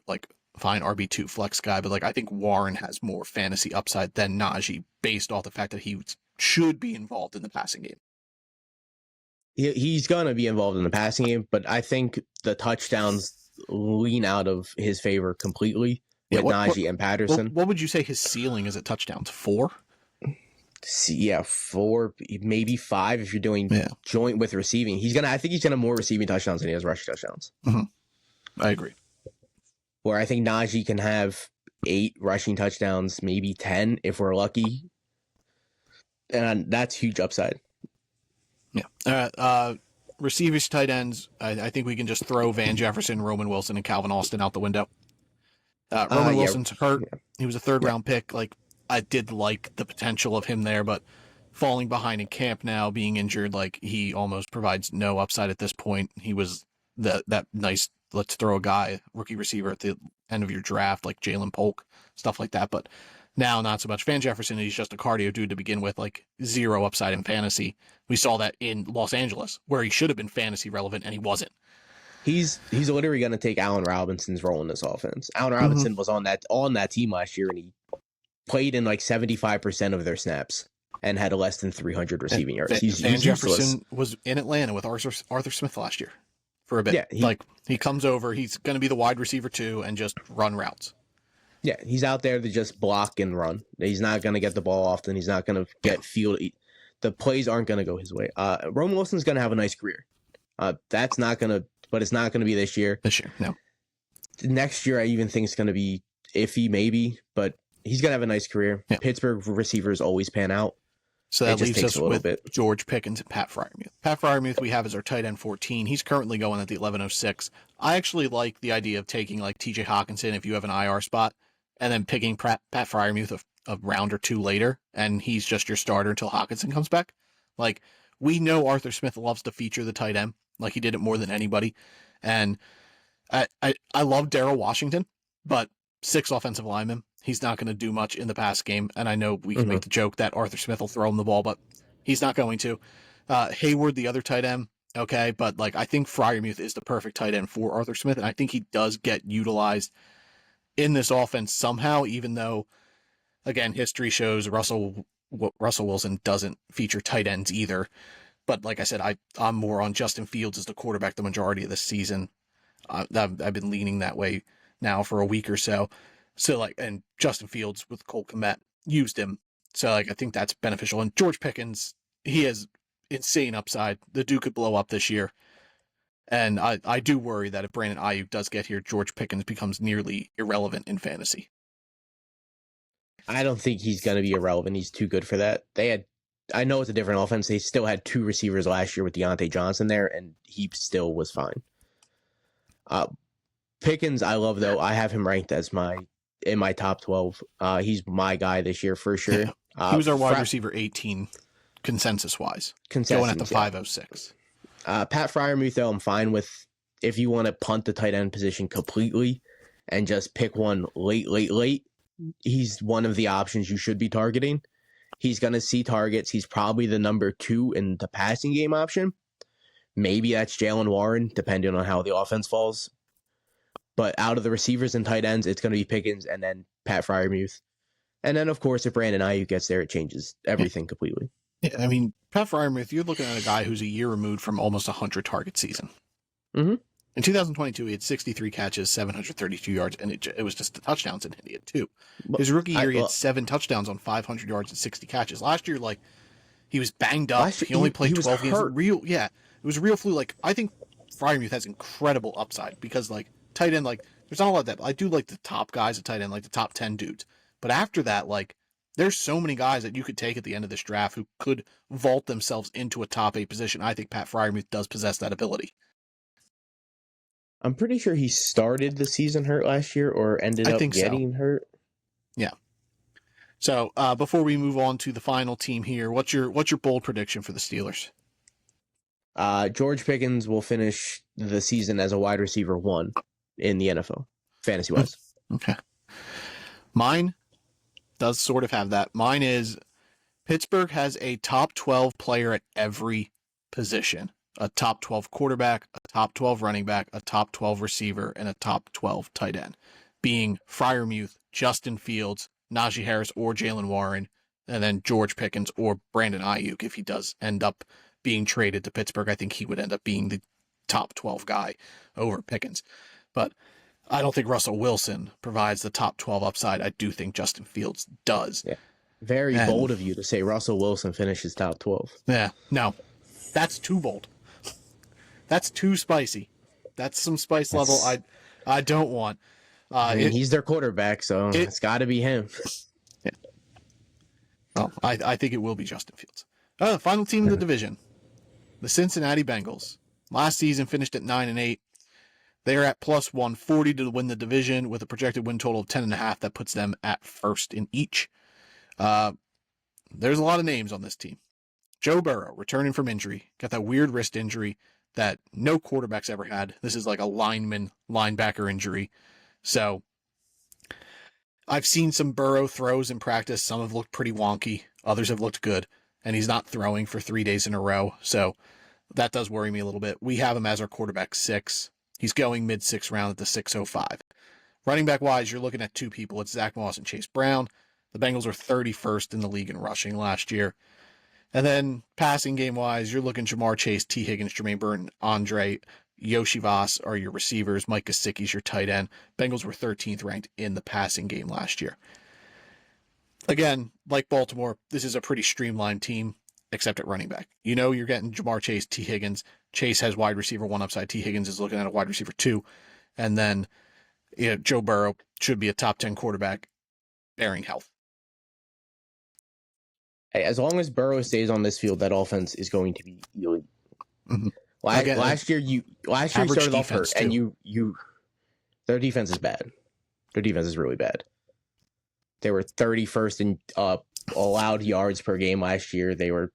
fine RB2 flex guy, but I think Warren has more fantasy upside than Najee based off the fact that he should be involved in the passing game. He's going to be involved in the passing game, but I think the touchdowns lean out of his favor completely with Najee and Patterson. What would you say his ceiling is at touchdowns? 4? Yeah, 4, maybe 5 if you're doing joint with receiving. I think he's going to have more receiving touchdowns than he has rushing touchdowns. Mm-hmm. I agree. Where I think Najee can have 8 rushing touchdowns, maybe 10 if we're lucky. And that's huge upside. Yeah. Receivers, tight ends, I think we can just throw Van Jefferson, Roman Wilson, and Calvin Austin out the window. Roman Wilson's hurt. Yeah. He was a third-round pick. I did like the potential of him there, but falling behind in camp now, being injured, he almost provides no upside at this point. He was that nice, let's throw a guy, rookie receiver at the end of your draft, like Jalen Polk, stuff like that. But Now, not so much. Van Jefferson, he's just a cardio dude to begin with, like zero upside in fantasy. We saw that in Los Angeles, where he should have been fantasy relevant, and he wasn't. He's literally going to take Allen Robinson's role in this offense. Allen Robinson was on that team last year, and he played in like 75% of their snaps and had less than 300 receiving yards. Van Jefferson was in Atlanta with Arthur Smith last year for a bit. Yeah, he comes over, he's going to be the wide receiver too, and just run routes. Yeah, he's out there to just block and run. He's not going to get the ball often. He's not going to get field. The plays aren't going to go his way. Roman Wilson's going to have a nice career. That's not going to, but it's not going to be this year. This year, no. Next year, I even think it's going to be iffy, maybe, but he's going to have a nice career. Yeah. Pittsburgh receivers always pan out. So that leaves us with George Pickens and Pat Freiermuth. Pat Freiermuth we have as our tight end 14. He's currently going at the 1106. I actually like the idea of taking like TJ Hawkinson if you have an IR spot, and then picking Pat Freiermuth a round or two later, and he's just your starter until Hawkinson comes back. Like, we know Arthur Smith loves to feature the tight end. Like, he did it more than anybody. And I love Darrell Washington, but 6 offensive linemen. He's not going to do much in the pass game. And I know we can make the joke that Arthur Smith will throw him the ball, but he's not going to. Hayward, the other tight end, okay. But like, I think Freiermuth is the perfect tight end for Arthur Smith. And I think he does get utilized in this offense somehow, even though, again, history shows Russell Wilson doesn't feature tight ends either. But like I said, I'm more on Justin Fields as the quarterback the majority of this season. I've been leaning that way now for a week or so. So like, and Justin Fields with Cole Kmet used him. So like, I think that's beneficial. And George Pickens, he has insane upside. The dude could blow up this year. And I do worry that if Brandon Ayuk does get here, George Pickens becomes nearly irrelevant in fantasy. I don't think he's going to be irrelevant. He's too good for that. I know it's a different offense. They still had 2 receivers last year with Deontay Johnson there, and he still was fine. Pickens, I love, though. I have him ranked as in my top 12. He's my guy this year for sure. Yeah. He was our wide receiver 18 consensus-wise. Going at the 506. Pat Freiermuth, though, I'm fine with if you want to punt the tight end position completely and just pick one late. He's one of the options you should be targeting. He's going to see targets. He's probably the number 2 in the passing game option. Maybe that's Jaylen Warren, depending on how the offense falls. But out of the receivers and tight ends, it's going to be Pickens and then Pat Freiermuth. And then, of course, if Brandon Ayuk gets there, it changes everything completely. Yeah, I mean, Pat Freiermuth, you're looking at a guy who's a year removed from almost 100 target season. Mm-hmm. In 2022, he had 63 catches, 732 yards, and it was just the touchdowns, and he had 2. His rookie year, he had 7 touchdowns on 500 yards and 60 catches. Last year, like, he was banged up. He only played 12 games. It was a real flu. Like, I think Freiermuth has incredible upside because, like, tight end, like, there's not a lot of that. I do like the top guys at tight end, like the top 10 dudes. But after that, like, there's so many guys that you could take at the end of this draft who could vault themselves into a top 8 position. I think Pat Freiermuth does possess that ability. I'm pretty sure he started the season hurt last year or ended up getting hurt. Yeah. So before we move on to the final team here, what's your bold prediction for the Steelers? George Pickens will finish the season as a wide receiver 1 in the NFL, fantasy-wise. Okay. Mine does sort of have that. Mine is Pittsburgh has a top 12 player at every position. A top 12 quarterback, a top 12 running back, a top 12 receiver, and a top 12 tight end, being Freiermuth, Justin Fields, Najee Harris, or Jaylen Warren, and then George Pickens or Brandon Ayuk. If he does end up being traded to Pittsburgh, I think he would end up being the top 12 guy over Pickens. But I don't think Russell Wilson provides the top 12 upside. I do think Justin Fields does. Yeah. Very bold of you to say Russell Wilson finishes top 12. Yeah, no, that's too bold. That's too spicy. That's some spice level I don't want. He's their quarterback, so it's got to be him. Yeah. Well, I think it will be Justin Fields. The final team in the division, the Cincinnati Bengals. Last season finished at 9-8. They are at plus 140 to win the division with a projected win total of 10.5. That puts them at first in each. There's a lot of names on this team. Joe Burrow returning from injury, got that weird wrist injury that no quarterback's ever had. This is like a linebacker injury. So I've seen some Burrow throws in practice. Some have looked pretty wonky. Others have looked good. And he's not throwing for 3 days in a row. So that does worry me a little bit. We have him as our quarterback 6. He's going mid-6th round at the 605. Running back wise, you're looking at 2 people. It's Zach Moss and Chase Brown. The Bengals were 31st in the league in rushing last year. And then passing game wise, you're looking Jamar Chase, T. Higgins, Jermaine Burton, Andre, Yoshi Voss are your receivers. Mike Gesicki's your tight end. Bengals were 13th ranked in the passing game last year. Again, like Baltimore, this is a pretty streamlined team, except at running back. You know you're getting Jamar Chase, T. Higgins. Chase has wide receiver 1 upside. T. Higgins is looking at a wide receiver 2. And then Joe Burrow should be a top 10 quarterback, bearing health. Hey, as long as Burrow stays on this field, that offense is going to be elite. Mm-hmm. Last year you started off hurt, and their defense is bad. Their defense is really bad. They were 31st in allowed yards per game last year. They were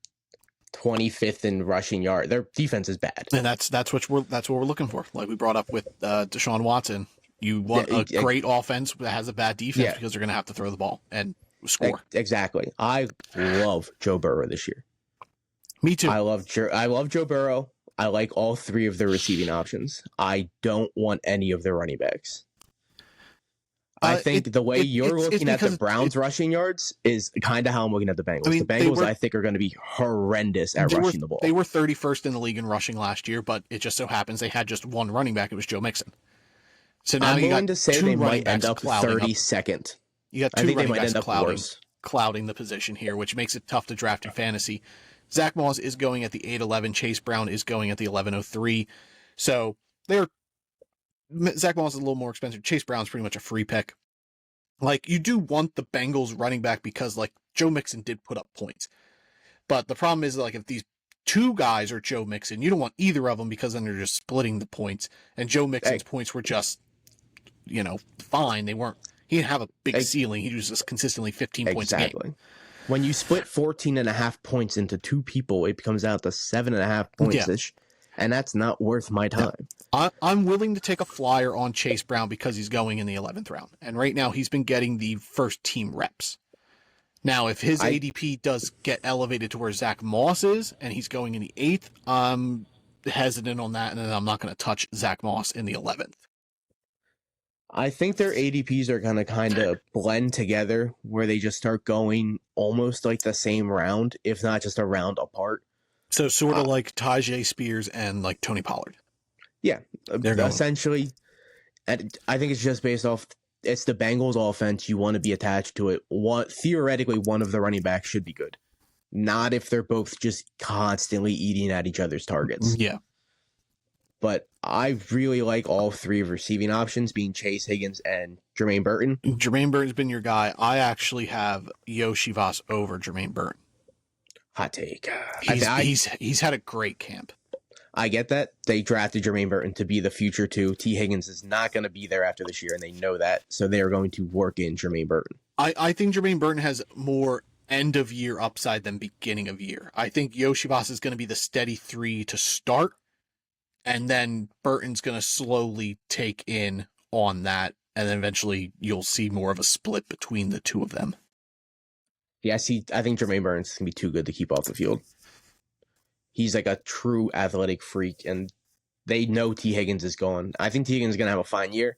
25th in rushing yard. Their defense is bad, and that's what we're looking for. Like we brought up with Deshaun Watson, you want a great offense that has a bad defense because they're going to have to throw the ball and score. Exactly. I love Joe Burrow this year. Me too. I love Joe Burrow. I like all 3 of their receiving options. I don't want any of their running backs. I think the way you're looking at the Browns' rushing yards is kind of how I'm looking at the Bengals. I mean, the Bengals, I think, are going to be horrendous at rushing the ball. They were 31st in the league in rushing last year, but it just so happens they had just one running back. It was Joe Mixon. So now I'm willing to say they might end up 32nd. You got 2 running backs clouding the position here, which makes it tough to draft in fantasy. Zach Moss is going at the 811. Chase Brown is going at the 1103. So Zach Moss is a little more expensive. Chase Brown's pretty much a free pick. Like, you do want the Bengals running back because, like, Joe Mixon did put up points. But the problem is, like, if these 2 guys are Joe Mixon, you don't want either of them because then they're just splitting the points. And Joe Mixon's points were just, fine. He didn't have a big ceiling. He was just consistently 15 points a game. When you split 14.5 points into 2 people, it comes out to 7.5 points-ish, and that's not worth my time. I'm willing to take a flyer on Chase Brown because he's going in the 11th round, and right now he's been getting the first team reps. Now, if his ADP does get elevated to where Zach Moss is, and he's going in the 8th, I'm hesitant on that, and then I'm not going to touch Zach Moss in the 11th. I think their ADPs are going to kind of blend together where they just start going almost like the same round, if not just a round apart. So sort of like Tajay Spears and like Tony Pollard. Yeah, essentially. And I think it's just based off, it's the Bengals offense. You want to be attached to it. Theoretically, one of the running backs should be good. Not if they're both just constantly eating at each other's targets. Yeah. But I really like all 3 of receiving options, being Chase, Higgins, and Jermaine Burton. Jermaine Burton's been your guy. I actually have Yoshi Voss over Jermaine Burton. Hot take. He's had a great camp. I get that. They drafted Jermaine Burton to be the future too. T. Higgins is not going to be there after this year, and they know that. So they are going to work in Jermaine Burton. I think Jermaine Burton has more end-of-year upside than beginning of year. I think Yoshi Voss is going to be the steady 3 to start. And then Burton's going to slowly take in on that. And then eventually you'll see more of a split between the 2 of them. Yeah, I think Jermaine Burton's going to be too good to keep off the field. He's like a true athletic freak. And they know T. Higgins is gone. I think T. Higgins is going to have a fine year.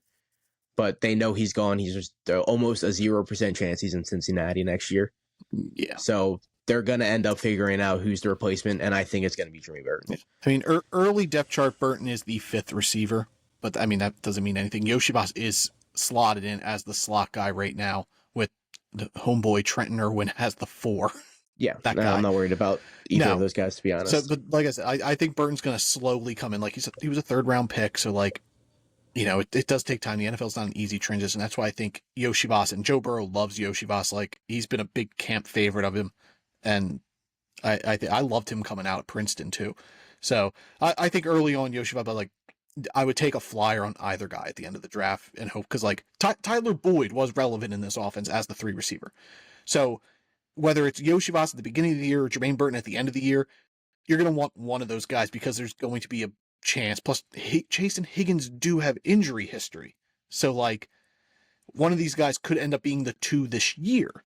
But they know he's gone. He's just almost a 0% chance he's in Cincinnati next year. Yeah. So they're going to end up figuring out who's the replacement, and I think it's going to be Jermaine Burton. I mean, early depth chart, Burton is the 5th receiver, but I mean, that doesn't mean anything. Yoshi Voss is slotted in as the slot guy right now with the homeboy Trenton Irwin as the 4. Yeah, I'm not worried about either of those guys, to be honest. So, but like I said, I think Burton's going to slowly come in. Like he was a 3rd-round pick, so like, it does take time. The NFL's not an easy transition. That's why I think Yoshi Voss, and Joe Burrow loves Yoshi Voss. Like, he's been a big camp favorite of him. And I loved him coming out at Princeton too. So I think early on Yoshi Voss, like, I would take a flyer on either guy at the end of the draft and hope, because like Tyler Boyd was relevant in this offense as the 3 receiver. So whether it's Yoshi Voss at the beginning of the year or Jermaine Burton at the end of the year, you're going to want one of those guys because there's going to be a chance. Plus Chase and Higgins do have injury history. So like, one of these guys could end up being the 2 this year.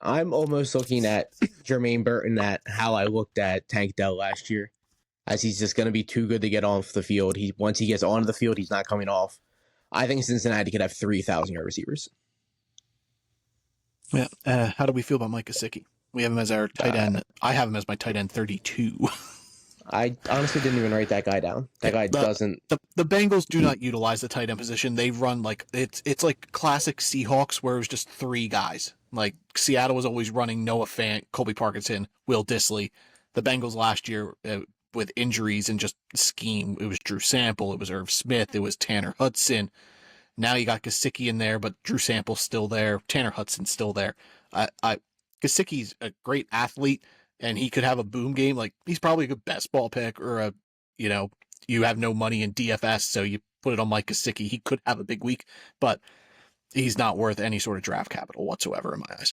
I'm almost looking at Jermaine Burton at how I looked at Tank Dell last year, as he's just going to be too good to get off the field. Once he gets onto the field, he's not coming off. I think Cincinnati could have 3,000-yard receivers. Yeah. How do we feel about Mike Gesicki? We have him as our tight end. I have him as my tight end 32. I honestly didn't even write that guy down. That guy doesn't. The Bengals do not utilize the tight end position. They run like it's like classic Seahawks where it was just 3 guys. Like Seattle was always running Noah Fant, Colby Parkinson, Will Dissly. The Bengals last year with injuries and just scheme, it was Drew Sample, it was Irv Smith, it was Tanner Hudson. Now you got Gesicki in there, but Drew Sample's still there. Tanner Hudson's still there. Gesicki's a great athlete, and he could have a boom game. Like, he's probably a good best ball pick, or you have no money in DFS, so you put it on Mike Gesicki. He could have a big week, but he's not worth any sort of draft capital whatsoever in my eyes.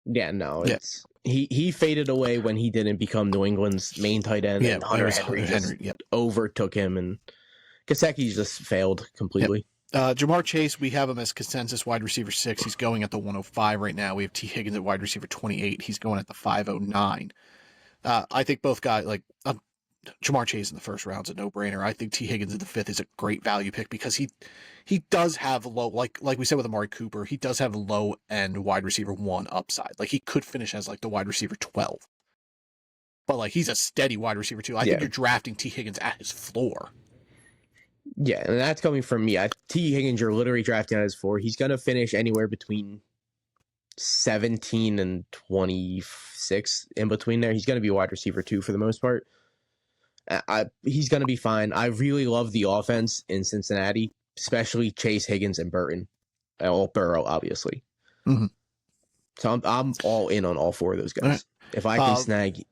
Yeah, no. It's he faded away when he didn't become New England's main tight end. Yeah, and Hunter Henry overtook him, and Gesicki's just failed completely. Yep. Jamar Chase, we have him as consensus wide receiver 6. He's going at the 105 right now. We have T. Higgins at wide receiver 28. He's going at the 509. I think both guys, Jamar Chase in the first round's a no-brainer. I think T. Higgins in the 5th is a great value pick because he does have low, like we said with Amari Cooper, he does have low-end wide receiver 1 upside. Like, he could finish as the wide receiver 12. But he's a steady wide receiver 2. I think you're drafting T. Higgins at his floor. Yeah, and that's coming from me. T. Higgins, you're literally drafting at his 4. He's going to finish anywhere between 17 and 26 in between there. He's going to be a wide receiver 2 for the most part. He's going to be fine. I really love the offense in Cincinnati, especially Chase, Higgins, and Burton. Burrow, obviously. Mm-hmm. So I'm all in on all 4 of those guys. Right. If I can snag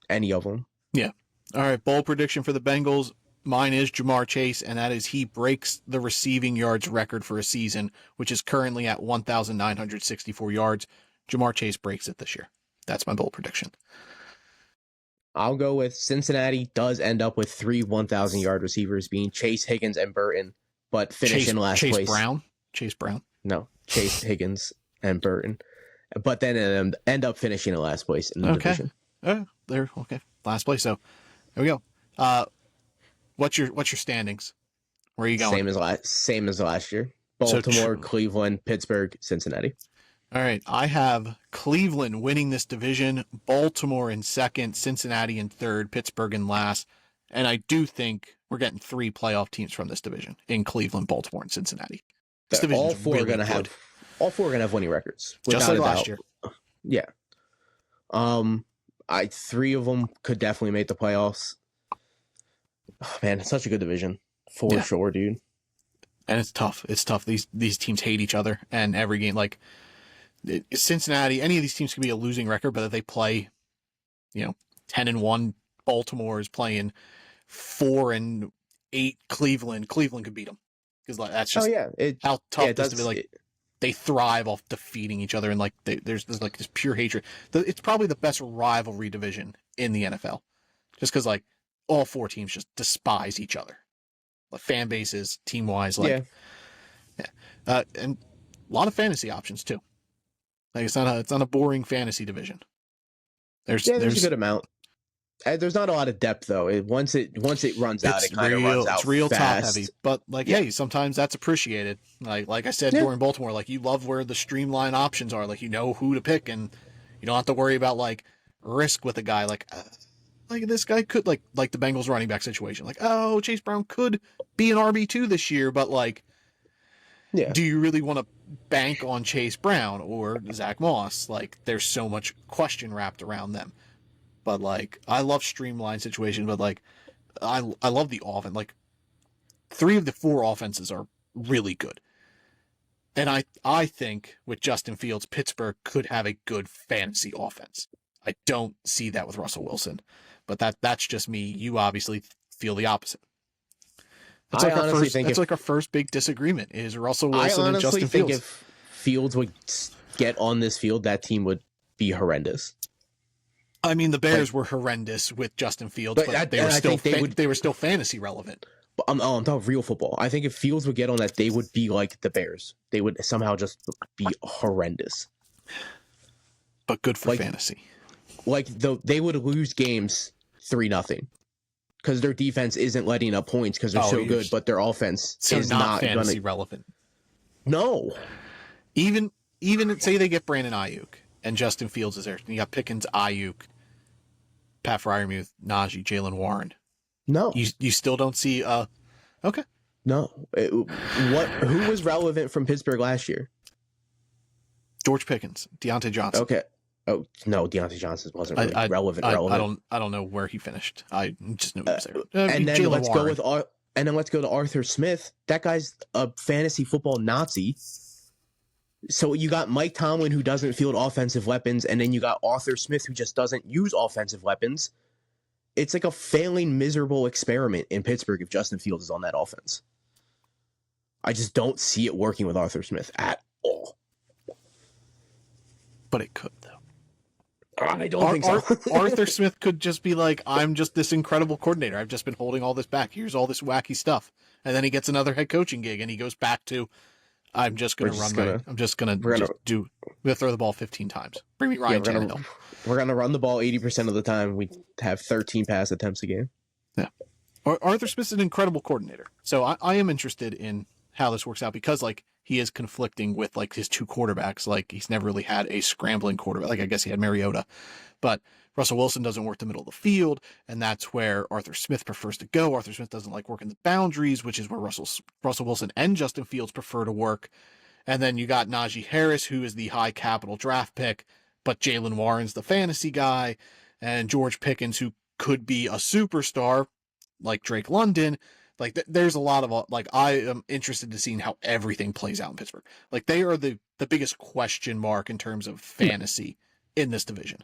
any of them. Yeah. All right, bold prediction for the Bengals. Mine is Jamar Chase, and that is he breaks the receiving yards record for a season, which is currently at 1,964 yards. Jamar Chase breaks it this year. That's my bold prediction. I'll go with Cincinnati does end up with 3 1,000-yard receivers, being Chase, Higgins, and Burton, but finish in last place. Chase Brown? No, Chase, Higgins, and Burton. But then end up finishing in last place in the division. Okay. Last place. So there we go. What's your standings? Where are you going? Same as last year. Baltimore, Cleveland, Pittsburgh, Cincinnati. All right. I have Cleveland winning this division, Baltimore in 2nd, Cincinnati in 3rd, Pittsburgh in last. And I do think we're getting 3 playoff teams from this division in Cleveland, Baltimore, and Cincinnati. This division all 4 are going to have winning records. Just like last year. Yeah. 3 of them could definitely make the playoffs. Oh, man, it's such a good division for sure, dude. And it's tough. These teams hate each other, and every game, Cincinnati, any of these teams can be a losing record, but if they play, 10-1, Baltimore is playing 4-8 Cleveland. Cleveland could beat them because that's just how tough it is to be. They thrive off defeating each other, and there's this pure hatred. It's probably the best rivalry division in the NFL, just because all 4 teams just despise each other, fan bases, team wise, and a lot of fantasy options too. It's not a boring fantasy division. There's a good amount. There's not a lot of depth though. Once it runs out, it kind of runs out. It's real fast. Top heavy, but hey, sometimes that's appreciated. Like I said during Baltimore, you love where the streamlined options are. You know who to pick, and you don't have to worry about risk with a guy this guy could the Bengals running back situation. Chase Brown could be an RB2 this year, but do you really want to bank on Chase Brown or Zach Moss? There's so much question wrapped around them. But I love streamlined situation, but I love the offense. 3 of the 4 offenses are really good. And I think with Justin Fields, Pittsburgh could have a good fantasy offense. I don't see that with Russell Wilson. But that's just me. You obviously feel the opposite. That's our first big disagreement is Russell Wilson and Justin Fields. I honestly think if Fields would get on this field, that team would be horrendous. I mean, the Bears were horrendous with Justin Fields, but they were still fantasy relevant. I'm talking real football. I think if Fields would get on that, they would be like the Bears. They would somehow just be horrendous. But good for fantasy. They would lose games 3-0 because their defense isn't letting up points because they're so good, but their offense is not fantasy relevant. No. Even say they get Brandon Ayuk and Justin Fields is there. You got Pickens, Ayuk, Pat Freiermuth, Najee, Jalen Warren. No. You still don't see okay. No. Who was relevant from Pittsburgh last year? George Pickens, Deontay Johnson. Okay. Oh no, Deontay Johnson wasn't really relevant. I don't know where he finished. I just knew he was there. And then let's go to Arthur Smith. That guy's a fantasy football Nazi. So you got Mike Tomlin who doesn't field offensive weapons, and then you got Arthur Smith who just doesn't use offensive weapons. It's like a failing, miserable experiment in Pittsburgh if Justin Fields is on that offense. I just don't see it working with Arthur Smith at all. But it could, though. I don't think so. Arthur Smith could just be like, I'm just this incredible coordinator. I've just been holding all this back. Here's all this wacky stuff. And then he gets another head coaching gig and he goes back to, I'm just going to throw the ball 15 times. Bring me Ryan Tannehill. We're going to run the ball 80% of the time. We have 13 pass attempts a game. Yeah. Arthur Smith's an incredible coordinator. So I am interested in how this works out because he is conflicting with his two quarterbacks. He's never really had a scrambling quarterback. I guess he had Mariota, but Russell Wilson doesn't work the middle of the field. And that's where Arthur Smith prefers to go. Arthur Smith doesn't like working the boundaries, which is where Russell Wilson and Justin Fields prefer to work. And then you got Najee Harris, who is the high capital draft pick, but Jalen Warren's the fantasy guy, and George Pickens, who could be a superstar like Drake London. There's a lot of I am interested to seeing how everything plays out in Pittsburgh. They are the biggest question mark in terms of fantasy in this division.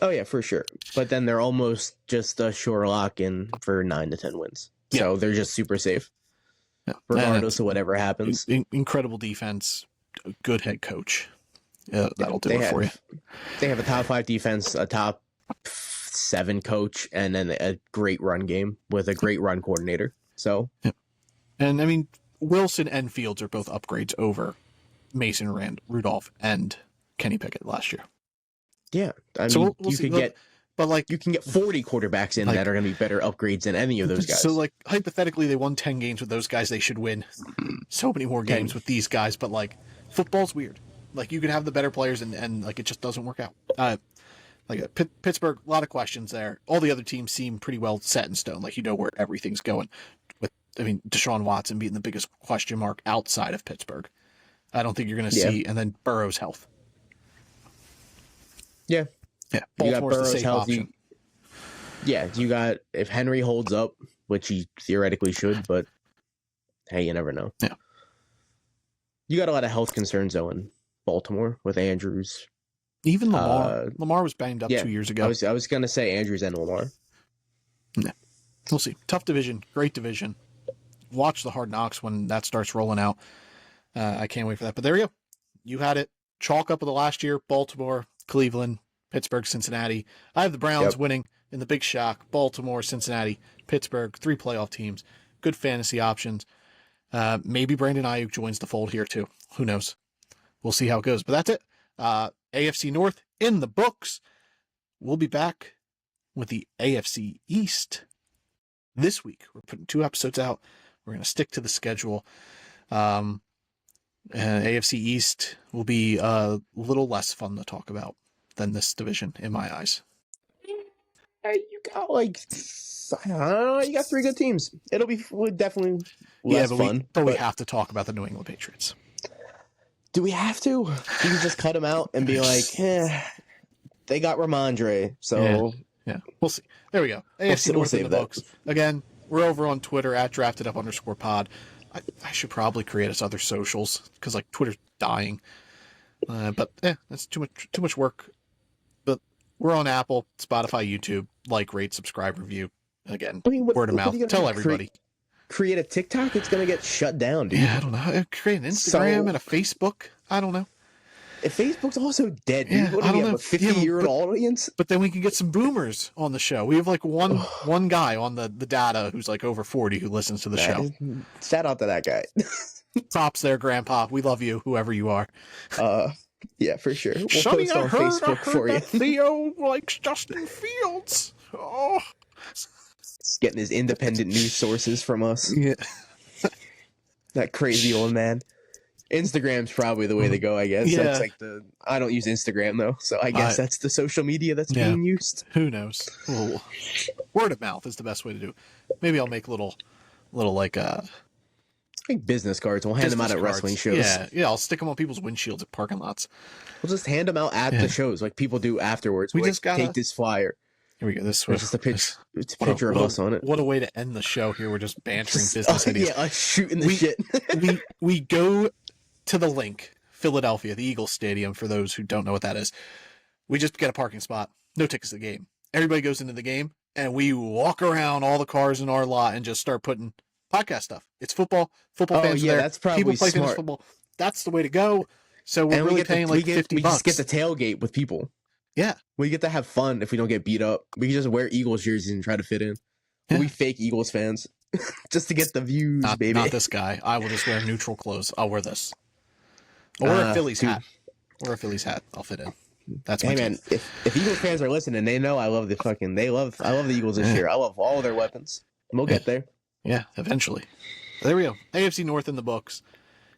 Oh yeah, for sure. But then they're almost just a sure lock in for 9 to 10 wins. So they're just super safe, regardless of whatever happens. Incredible defense, good head coach. That'll do it for you. They have a top 5 defense, a top 7 coach, and then a great run game with a great run coordinator. So, and I mean, Wilson and Fields are both upgrades over Mason Rudolph and Kenny Pickett last year. Yeah, I mean, you can get 40 quarterbacks in that are going to be better upgrades than any of those guys. So, hypothetically, they won 10 games with those guys. They should win so many more games with these guys. But football's weird. You can have the better players and it just doesn't work out. Pittsburgh, a lot of questions there. All the other teams seem pretty well set in stone. Where everything's going. Deshaun Watson being the biggest question mark outside of Pittsburgh. I don't think you're going to see. And then Burrow's health. Yeah. Yeah. You got Baltimore's Burrow's health. You got, if Henry holds up, which he theoretically should, but hey, you never know. Yeah. You got a lot of health concerns, though, in Baltimore with Andrews. Even Lamar. Lamar was banged up 2 years ago. I was going to say Andrews and Lamar. Yeah. We'll see. Tough division. Great division. Watch the Hard Knocks when that starts rolling out. I can't wait for that. But there you go. You had it. Chalk up of the last year. Baltimore, Cleveland, Pittsburgh, Cincinnati. I have the Browns winning in the big shock. Baltimore, Cincinnati, Pittsburgh, 3 playoff teams. Good fantasy options. Maybe Brandon Ayuk joins the fold here too. Who knows? We'll see how it goes. But that's it. AFC North in the books. We'll be back with the AFC East this week. We're putting 2 episodes out. We're going to stick to the schedule. AFC East will be a little less fun to talk about than this division, in my eyes. You got I don't know, you got 3 good teams. It'll be definitely less fun. But we have to talk about the New England Patriots. Do we have to? You can just cut them out and be they got Ramondre, so... Yeah, we'll see. There we go. AFC North in the books. Again, we're over on Twitter at @DraftedUp_pod. I should probably create us other socials because Twitter's dying. But that's too much work. But we're on Apple, Spotify, YouTube. Rate, subscribe, review. Again, word of mouth. Tell everybody. Create a TikTok? It's gonna get shut down, dude. Yeah, I don't know. Create an Instagram and a Facebook. I don't know. Facebook's also dead, dude. Yeah, What do we have, a 50-year-old audience? But then we can get some boomers on the show. We have like one guy on the data who's like over 40 who listens to the show. Shout out to that guy. Props there, Grandpa. We love you, whoever you are. Yeah, for sure. We'll Sonny, post on Facebook for you. Theo likes Justin Fields. Oh, he's getting his independent news sources from us. Yeah. That crazy old man. Instagram's probably the way to go, I guess. Yeah. That's like I don't use Instagram though, so I guess that's the social media that's being used. Who knows? Well, word of mouth is the best way to do it. Maybe I'll make little like business cards. We'll hand them out at wrestling shows. Yeah. I'll stick them on people's windshields at parking lots. We'll just hand them out at the shows, like people do afterwards. We just gotta take this flyer. Here we go. This was just a picture. It's a picture of us on it. What a way to end the show here. We're just bantering business ideas. Yeah, us shooting the shit. we go to the Link, Philadelphia, the Eagles Stadium. For those who don't know what that is, we just get a parking spot. No tickets to the game. Everybody goes into the game, and we walk around all the cars in our lot and just start putting podcast stuff. It's football. Football fans are there. That's probably people play smart. Football. That's the way to go. So we're really paying like $50. We just get the tailgate with people. Yeah. We get to have fun if we don't get beat up. We can just wear Eagles jerseys and try to fit in. Yeah. We fake Eagles fans just to get the views, baby. Not this guy. I will just wear neutral clothes. I'll wear this. I'll wear a Phillies hat. Or a Phillies hat. I'll fit in. That's my man. If Eagles fans are listening, they know I love the Eagles this year. I love all of their weapons. We'll get there. Yeah, eventually. There we go. AFC North in the books.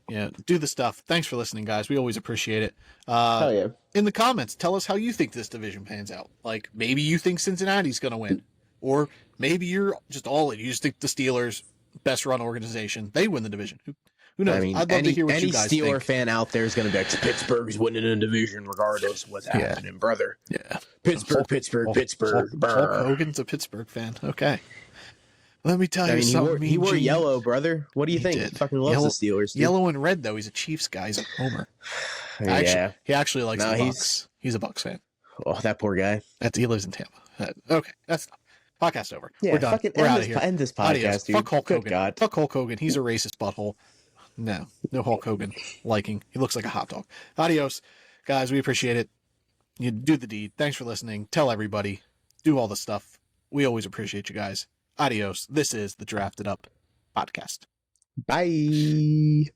Yeah, do the stuff. Thanks for listening, guys. We always appreciate it. Hell yeah. In the comments, tell us how you think this division pans out. Like, maybe you think Cincinnati's going to win. Or maybe you're just all in. You just think the Steelers, best run organization, they win the division. Who knows? I mean, I'd love to hear what you guys think. Any Steeler fan out there is going to be like, Pittsburgh's winning a division regardless of what's happening, brother. Yeah. Pittsburgh. Hulk Hogan's a Pittsburgh fan. Okay. Let me tell you something. He wore yellow, brother. What do you think? He fucking loves the Steelers. Dude. Yellow and red, though. He's a Chiefs guy. He's a homer. He actually likes the Bucs. He's a Bucs fan. Oh, that poor guy. He lives in Tampa. Okay, that's podcast over. Yeah, we're done. We're out of here. End this podcast, Adios. dude. Fuck Hulk Hogan. God. Fuck Hulk Hogan. He's a racist butthole. No Hulk Hogan liking. He looks like a hot dog. Adios, guys. We appreciate it. You do the deed. Thanks for listening. Tell everybody. Do all the stuff. We always appreciate you guys. Adios. This is the Drafted Up Podcast. Bye.